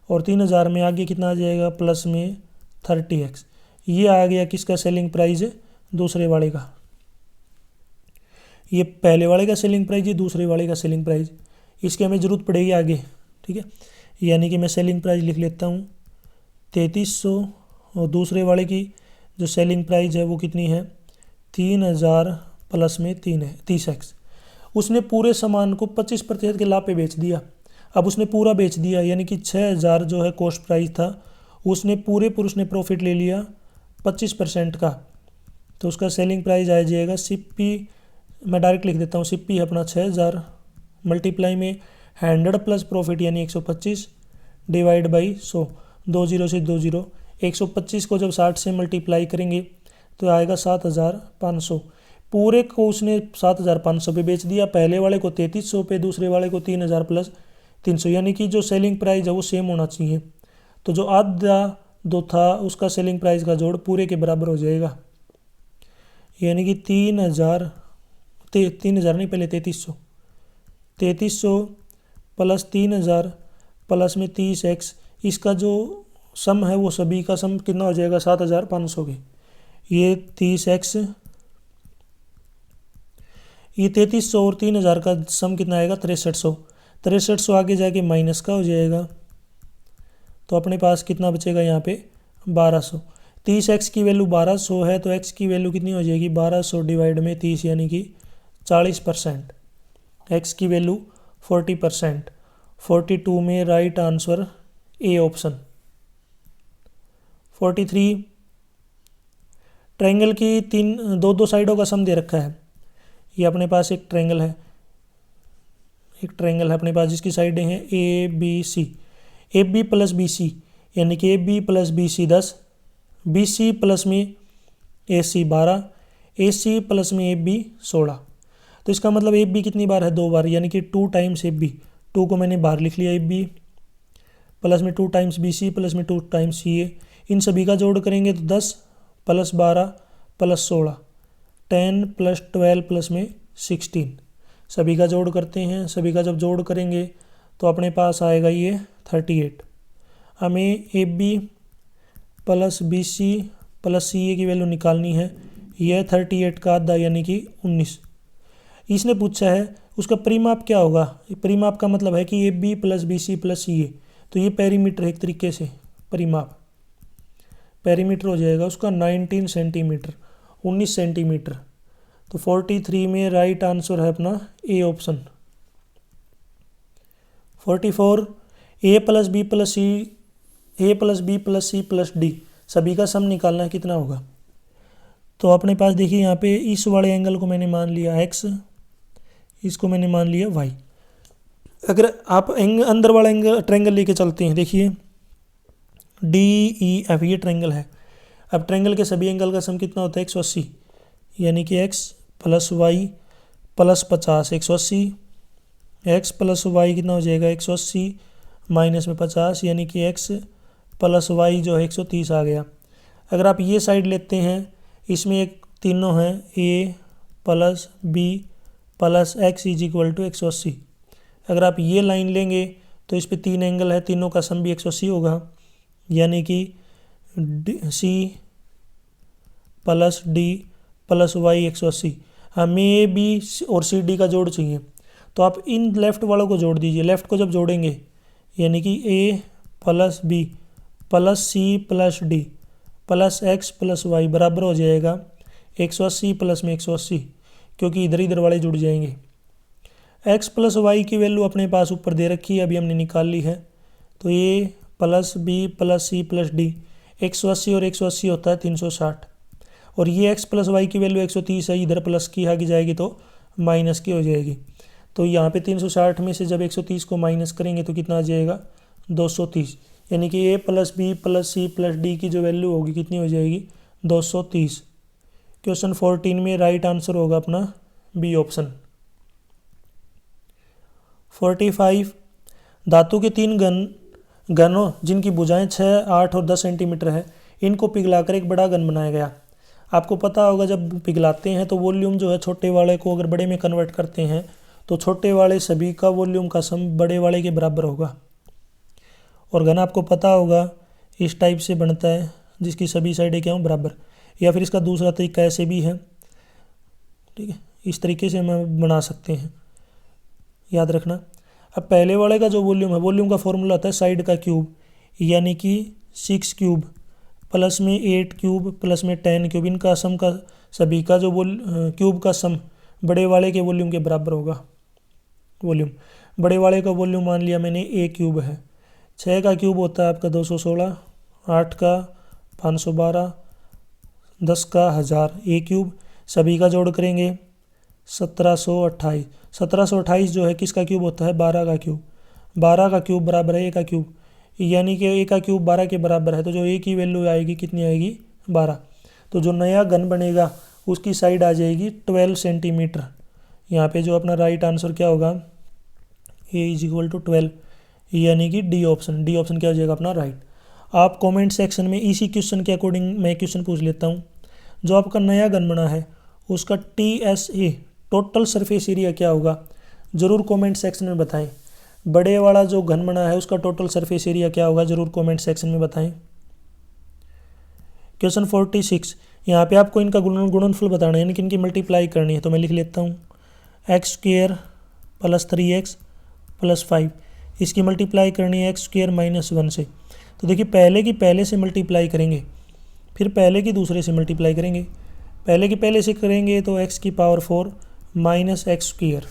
और 3,000 में आगे कितना आ जाएगा प्लस में 30x। ये आ गया किसका सेलिंग प्राइस है, दूसरे वाले का। ये पहले वाले का सेलिंग प्राइस, ये दूसरे वाले का सेलिंग प्राइस। इसकी हमें ज़रूरत पड़ेगी आगे, ठीक है। यानी कि मैं सेलिंग प्राइस लिख लेता हूँ 3,300, और दूसरे वाले की जो सेलिंग प्राइस है वो कितनी है 3,000 प्लस में 30x। उसने पूरे सामान को 25% के लाभ पे बेच दिया। अब उसने पूरा बेच दिया, यानी कि 6,000 जो है कॉस्ट प्राइस था, उसने पूरे पर उसने प्रॉफिट ले लिया 25% का, तो उसका सेलिंग प्राइस आ जाएगा CP, मैं डायरेक्ट लिख देता हूँ, CP अपना 6,000 मल्टीप्लाई में 100 प्लस प्रॉफिट यानी 125 डिवाइड बाई 100, 20 से 20, 125 को जब 60 से मल्टीप्लाई करेंगे तो आएगा 7,500। पूरे को उसने 7,500 पे बेच दिया, पहले वाले को 3,300 पे, दूसरे वाले को 3,000 प्लस 300, यानी कि जो सेलिंग प्राइस है वो सेम होना चाहिए। तो जो आधा दो था उसका सेलिंग प्राइस का जोड़ पूरे के बराबर हो जाएगा, यानी कि 3,000 नहीं, पहले 3,300 प्लस 3,000 प्लस में 30x, इसका जो सम है वो सभी का सम कितना हो जाएगा 7500 के। ये 30x, ये 3300 और 3000 का सम कितना आएगा 6300। 6300 आगे जाके माइनस का हो जाएगा, तो अपने पास कितना बचेगा यहाँ पे 1200। 30x की वैल्यू 1200 है तो x की वैल्यू कितनी हो जाएगी 1200 डिवाइड में 30 यानी कि 40%। x की वैल्यू 40%। 42 में right answer A option. 43 triangle की दो साइडों का सम दे रखा है। ये अपने पास एक ट्रायंगल है अपने पास जिसकी साइडें हैं A B C. A B plus B C यानी कि A B plus B C 10, B C plus में A C 12, A C plus में ए बी 16। तो इसका मतलब ए बी कितनी बार है 2 बार, यानी कि 2 टाइम्स ए बी। 2 को मैंने बाहर लिख लिया, ए बी प्लस में 2 टाइम्स बी सी प्लस में 2 टाइम्स सी ए। इन सभी का जोड़ करेंगे तो 10 प्लस 12 प्लस 16, 10 प्लस 12 प्लस में 16। सभी का जोड़ करते हैं, सभी का जब जोड़ करेंगे तो अपने पास आएगा ये 38। हमें A B plus B C plus C A की वैल्यू निकालनी है। यह 38 का आधा यानी कि 19। इसने पूछा है उसका परिमाप क्या होगा। परिमाप का मतलब है कि A B plus B C plus C A, तो ये पेरीमीटर एक तरीके से पेरीमीटर हो जाएगा उसका 19 सेंटीमीटर, 19 सेंटीमीटर। तो 43 में राइट आंसर है अपना A option. 44 A plus B plus C plus D सभी का सम निकालना है, कितना होगा। तो अपने पास देखिए यहाँ पे इस वाले एंगल को मैंने मान लिया x, इसको मैंने मान लिया y। अगर आप अंदर वाला एंगल ट्रायंगल लेके चलते हैं, देखिए डी ई एफ ये ट्रायंगल है। अब ट्रायंगल के सभी एंगल का सम कितना होता है 180, यानी कि x plus Y plus 50 180, x plus Y कितना हो जाएगा 180 माइनस में 50 यानी कि x प्लस वाई जो है 130 आ गया। अगर आप ये साइड लेते हैं, इसमें एक तीनों हैं a plus B plus X is equal to 180। अगर आप ये लाइन लेंगे तो इस पे 3 एंगल है, तीनों का सम भी 180 होगा, यानी कि C plus D plus Y 180। हमें ए बी और सी डी का जोड़ चाहिए, तो आप इन लेफ़्ट वालों को जोड़ दीजिए। लेफ़्ट को जब जोड़ेंगे यानी कि A plus B plus C plus D plus X plus Y बराबर हो जाएगा 180 प्लस में 180, क्योंकि इधर इधर वाले जुड़ जाएंगे। एक्स प्लस वाई की वैल्यू अपने पास ऊपर दे रखी है, अभी हमने निकाल ली है। तो A plus B plus C plus D 180 और 180 होता है 360, और ये एक्स प्लस वाई की वैल्यू 130 है, इधर प्लस की आगे जाएगी तो माइनस की हो जाएगी। तो यहाँ पे 360 में से जब 130 को माइनस करेंगे तो कितना आ जाएगा 230, यानी कि A plus B plus C plus D की जो वैल्यू होगी कितनी हो जाएगी 230। क्वेश्चन 14 में राइट आंसर होगा अपना बी ऑप्शन। 45 धातु के 3 घनों जिनकी भुजाएं 6, 8 और 10 सेंटीमीटर है, इनको पिघलाकर एक बड़ा घन बनाया गया। आपको पता होगा जब पिघलाते हैं तो वॉल्यूम जो है छोटे वाले को अगर बड़े में कन्वर्ट करते हैं तो छोटे वाले सभी का वॉल्यूम का सम बड़े वाले के बराबर होगा। और घन आपको पता होगा इस टाइप से बनता है जिसकी सभी साइडें क्या हों बराबर, या फिर इसका दूसरा तरीका ऐसे भी है, ठीक है, इस तरीके से हम बना सकते हैं, याद रखना। अब पहले वाले का जो वॉल्यूम है, वॉल्यूम का फॉर्मूला होता है साइड का क्यूब, यानी कि 6 क्यूब प्लस में 8 क्यूब प्लस में 10 क्यूब, इनका सम का सभी का जो क्यूब का सम बड़े वाले के वॉल्यूम के बराबर होगा। वॉल्यूम बड़े वाले का वॉल्यूम मान लिया मैंने a क्यूब है, 6 का क्यूब होता है आपका 216, 8 का 512, 10 का 1000, a क्यूब सभी का जोड़ करेंगे 1728। 1728 जो है किसका क्यूब होता है 12 का क्यूब, 12 का क्यूब बराबर है a का क्यूब, यानी कि a का क्यूब 12 के बराबर है, तो जो a की वैल्यू आएगी कितनी आएगी 12। तो जो नया घन बनेगा उसकी साइड आ जाएगी 12 सेंटीमीटर। यहाँ पे जो अपना राइट आंसर क्या होगा a इज इक्वल टू 12, यानी कि डी ऑप्शन। डी ऑप्शन क्या हो जाएगा अपना राइट। आप कमेंट सेक्शन में इसी क्वेश्चन के अकॉर्डिंग मैं क्वेश्चन पूछ लेता हूँ। जो आपका नया घन बना है उसका TSA टोटल सरफेस एरिया क्या होगा, ज़रूर कमेंट सेक्शन में बताएं। बड़े वाला जो घन बना है उसका टोटल सरफेस एरिया क्या होगा, ज़रूर कमेंट सेक्शन में बताएं। क्वेश्चन 46, यहाँ पे आपको इनका गुणनफल बताना है, यानी कि इनकी मल्टीप्लाई करनी है। तो मैं लिख लेता हूँ x square plus 3x plus 5, इसकी मल्टीप्लाई करनी है एक्स स्क्वेयर माइनस 1 से। तो देखिए पहले की पहले से मल्टीप्लाई करेंगे, फिर पहले की दूसरे से मल्टीप्लाई करेंगे। पहले की पहले से करेंगे तो x की पावर 4 माइनस एक्स स्क्वेयर।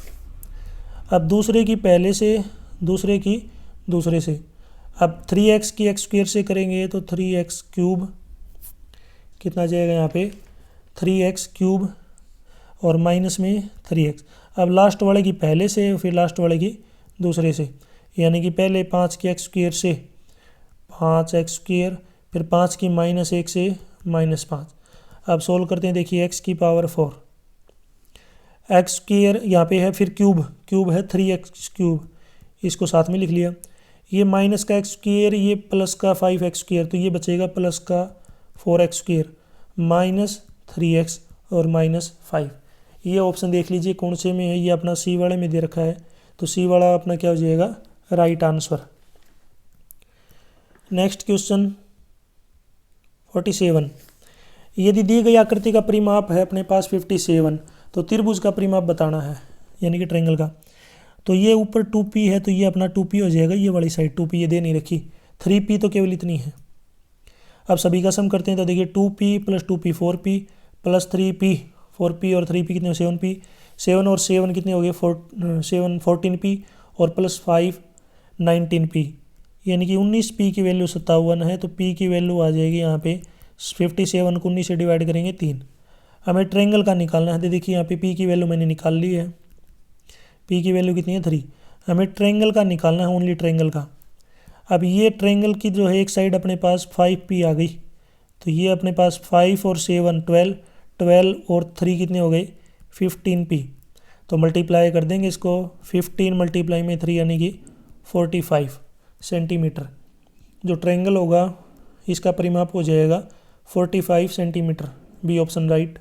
अब दूसरे की पहले से, दूसरे की दूसरे से। अब 3x की एक्स स्क्वेयर से करेंगे तो 3x क्यूब, कितना आ जाएगा यहाँ पे 3x क्यूब और माइनस में 3x। अब लास्ट वाले की पहले से, फिर लास्ट वाले की दूसरे से, यानी कि पहले 5 की एक्स स्क्वेयर से 5x स्क्वेयर, फिर 5 की माइनस 1 से -5। अब सोल्व करते हैं, देखिए x की पावर 4, एक्स स्क्वेयर यहाँ पे है, फिर क्यूब है 3x क्यूब, इसको साथ में लिख लिया। ये माइनस का एक्स स्क्वेयर, ये प्लस का 5x स्क्वेयर, तो ये बचेगा प्लस का 4x स्क्वेयर माइनस 3x और -5। ये ऑप्शन देख लीजिए कौन से में है, ये अपना सी वाले में दे रखा है, तो सी वाला अपना क्या हो जाएगा, राइट आंसर। नेक्स्ट क्वेश्चन 47, यदि दी गई आकृति का परिमाप है अपने पास 57, तो त्रिभुज का परिमाप बताना है, यानी कि ट्रायंगल का। तो ये ऊपर 2p है, तो ये अपना 2p हो जाएगा, ये वाली साइड 2p ये दे नहीं रखी, 3p तो केवल इतनी है। अब सभी का सम करते हैं, तो देखिए 2p plus 2p 4p plus 3p 4p और 3p कितने 7p, 7 और 7 कितने हो गए 7 14p और प्लस 5 19p, यानी कि 19p की वैल्यू 57 है। तो p की वैल्यू आ जाएगी यहाँ पे 57 को 19 से डिवाइड करेंगे 3। हमें ट्रायंगल का निकालना है, तो देखिए यहाँ पे p की वैल्यू मैंने निकाल ली है, p की वैल्यू कितनी है 3। हमें ट्रायंगल का निकालना है, ओनली ट्रायंगल का। अब ये ट्रायंगल की जो है एक साइड अपने पास 5p आ गई, तो ये अपने पास 5 और 7 12 और 3 कितने हो गए 15p। तो मल्टीप्लाई कर देंगे इसको, 15 मल्टीप्लाई में 3 यानी कि 45 सेंटीमीटर। जो ट्रायंगल होगा इसका परिमाप हो जाएगा 45 centimetre, B option right.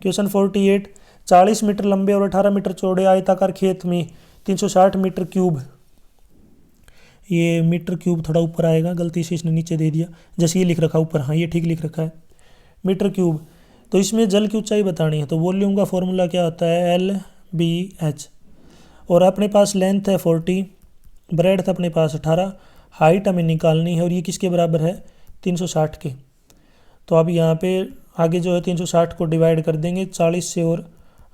Question 48, 40 metre लंबे और 18 मीटर चौड़े आयताकार खेत में 360 मीटर क्यूब, ये मीटर क्यूब थोड़ा ऊपर आएगा, गलती से इसने नीचे दे दिया, जैसे ये लिख रखा ऊपर, हाँ ये ठीक लिख रखा है मीटर क्यूब। तो इसमें जल की ऊंचाई बतानी है, तो वॉल्यूम का फॉर्मूला क्या होता है LBH, और अपने पास लेंथ है 40, ब्रेड्थ अपने पास 18, हाइट हमें निकालनी है, और ये किसके बराबर है 360 के। तो अब यहाँ पे आगे जो है 360 को डिवाइड कर देंगे 40 से और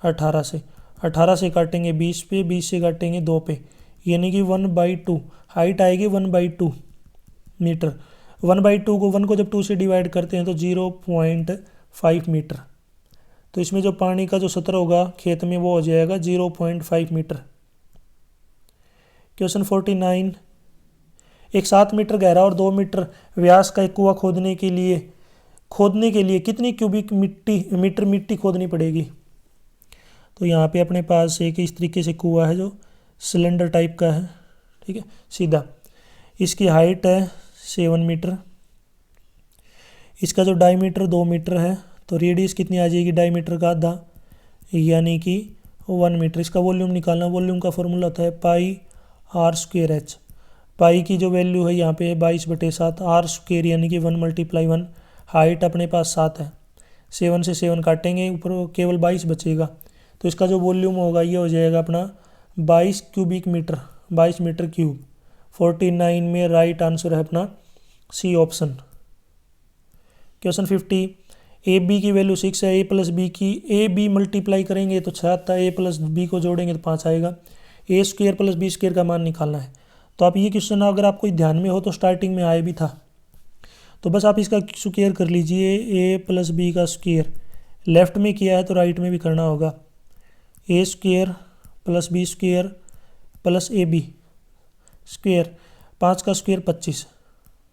18 से, 18 से काटेंगे 20 पे, 20 से काटेंगे 2 पे, यानी कि 1/2 हाइट आएगी 1/2 मीटर। 1/2 को 1 को जब 2 से डिवाइड करते हैं तो 0.5 मीटर। तो इसमें जो पानी का जो सतह होगा खेत में वो हो जाएगा 0.5 मीटर। क्वेश्चन 49, एक 7 मीटर गहरा और 2 मीटर व्यास का एक कुआं खोदने के लिए कितनी क्यूबिक मीटर मिट्टी खोदनी पड़ेगी। तो यहाँ पे अपने पास एक इस तरीके से कुआं है जो सिलेंडर टाइप का है, ठीक है सीधा, इसकी हाइट है 7 मीटर, इसका जो डायमीटर 2 मीटर है, तो रेडियस कितनी आ जाएगी डायमीटर का आधा, यानी कि 1 मीटर। इसका वॉल्यूम निकालना, वॉल्यूम का फॉर्मूला होता है πr²h। पाई की जो वैल्यू है यहाँ पे 22/7, r² यानी कि 1 × 1, हाइट अपने पास 7 है, 7 से 7 काटेंगे ऊपर केवल 22 बचेगा, तो इसका जो वॉल्यूम होगा ये हो जाएगा अपना 22 क्यूबिक मीटर, 22 मीटर क्यूब। 49 में राइट आंसर है अपना सी ऑप्शन। क्वेश्चन 50, AB की वैल्यू 6 है, AB मल्टीप्लाई करेंगे तो 6 आता है, A + B को जोड़ेंगे तो 5 आएगा, A² + B² का मान निकालना है। तो आप ये क्वेश्चन अगर आपको ध्यान में हो तो स्टार्टिंग में आया भी था, तो बस आप इसका स्क्वायर कर लीजिए, A + B का स्क्वायर, लेफ्ट में किया है तो राइट में भी करना होगा, A² + B² + AB स्क्वायर, 5 का स्क्वायर 25,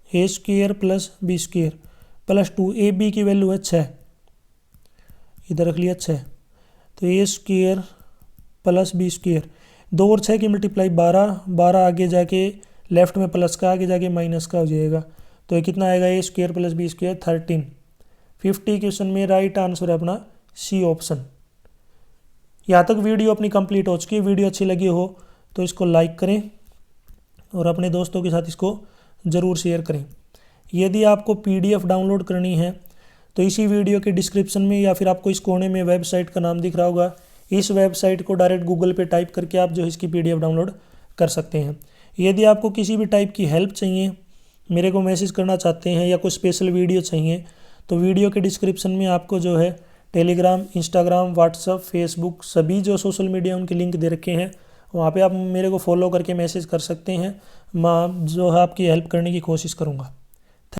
A² + B² + 2, AB की वैल्यू है 6, इधर रख लिया 6, तो A² + B², 2 और 6 की मल्टीप्लाई 12 आगे जाके लेफ्ट में प्लस का, आगे जाके माइनस का हो जाएगा, तो ये कितना आएगा A² + B² 13। 50 क्वेश्चन में राइट आंसर है अपना सी ऑप्शन। यहाँ तक वीडियो अपनी कंप्लीट हो चुकी है। वीडियो अच्छी लगी हो तो इसको लाइक करें और अपने दोस्तों के साथ इसको ज़रूर शेयर करें। यदि आपको PDF डाउनलोड करनी है तो इसी वीडियो के डिस्क्रिप्शन में या फिर आपको इस कोने में वेबसाइट का नाम दिख रहा होगा, इस वेबसाइट को डायरेक्ट गूगल पे टाइप करके आप जो है इसकी PDF डाउनलोड कर सकते हैं। यदि आपको किसी भी टाइप की हेल्प चाहिए, मेरे को मैसेज करना चाहते हैं या कोई स्पेशल वीडियो चाहिए, तो वीडियो के डिस्क्रिप्शन में आपको जो है टेलीग्राम, इंस्टाग्राम, व्हाट्सअप, फेसबुक सभी जो सोशल मीडिया उनके लिंक दे रखे हैं, वहाँ पे आप मेरे को फॉलो करके मैसेज कर सकते हैं। मैं जो है आपकी हेल्प करने की कोशिश करूँगा।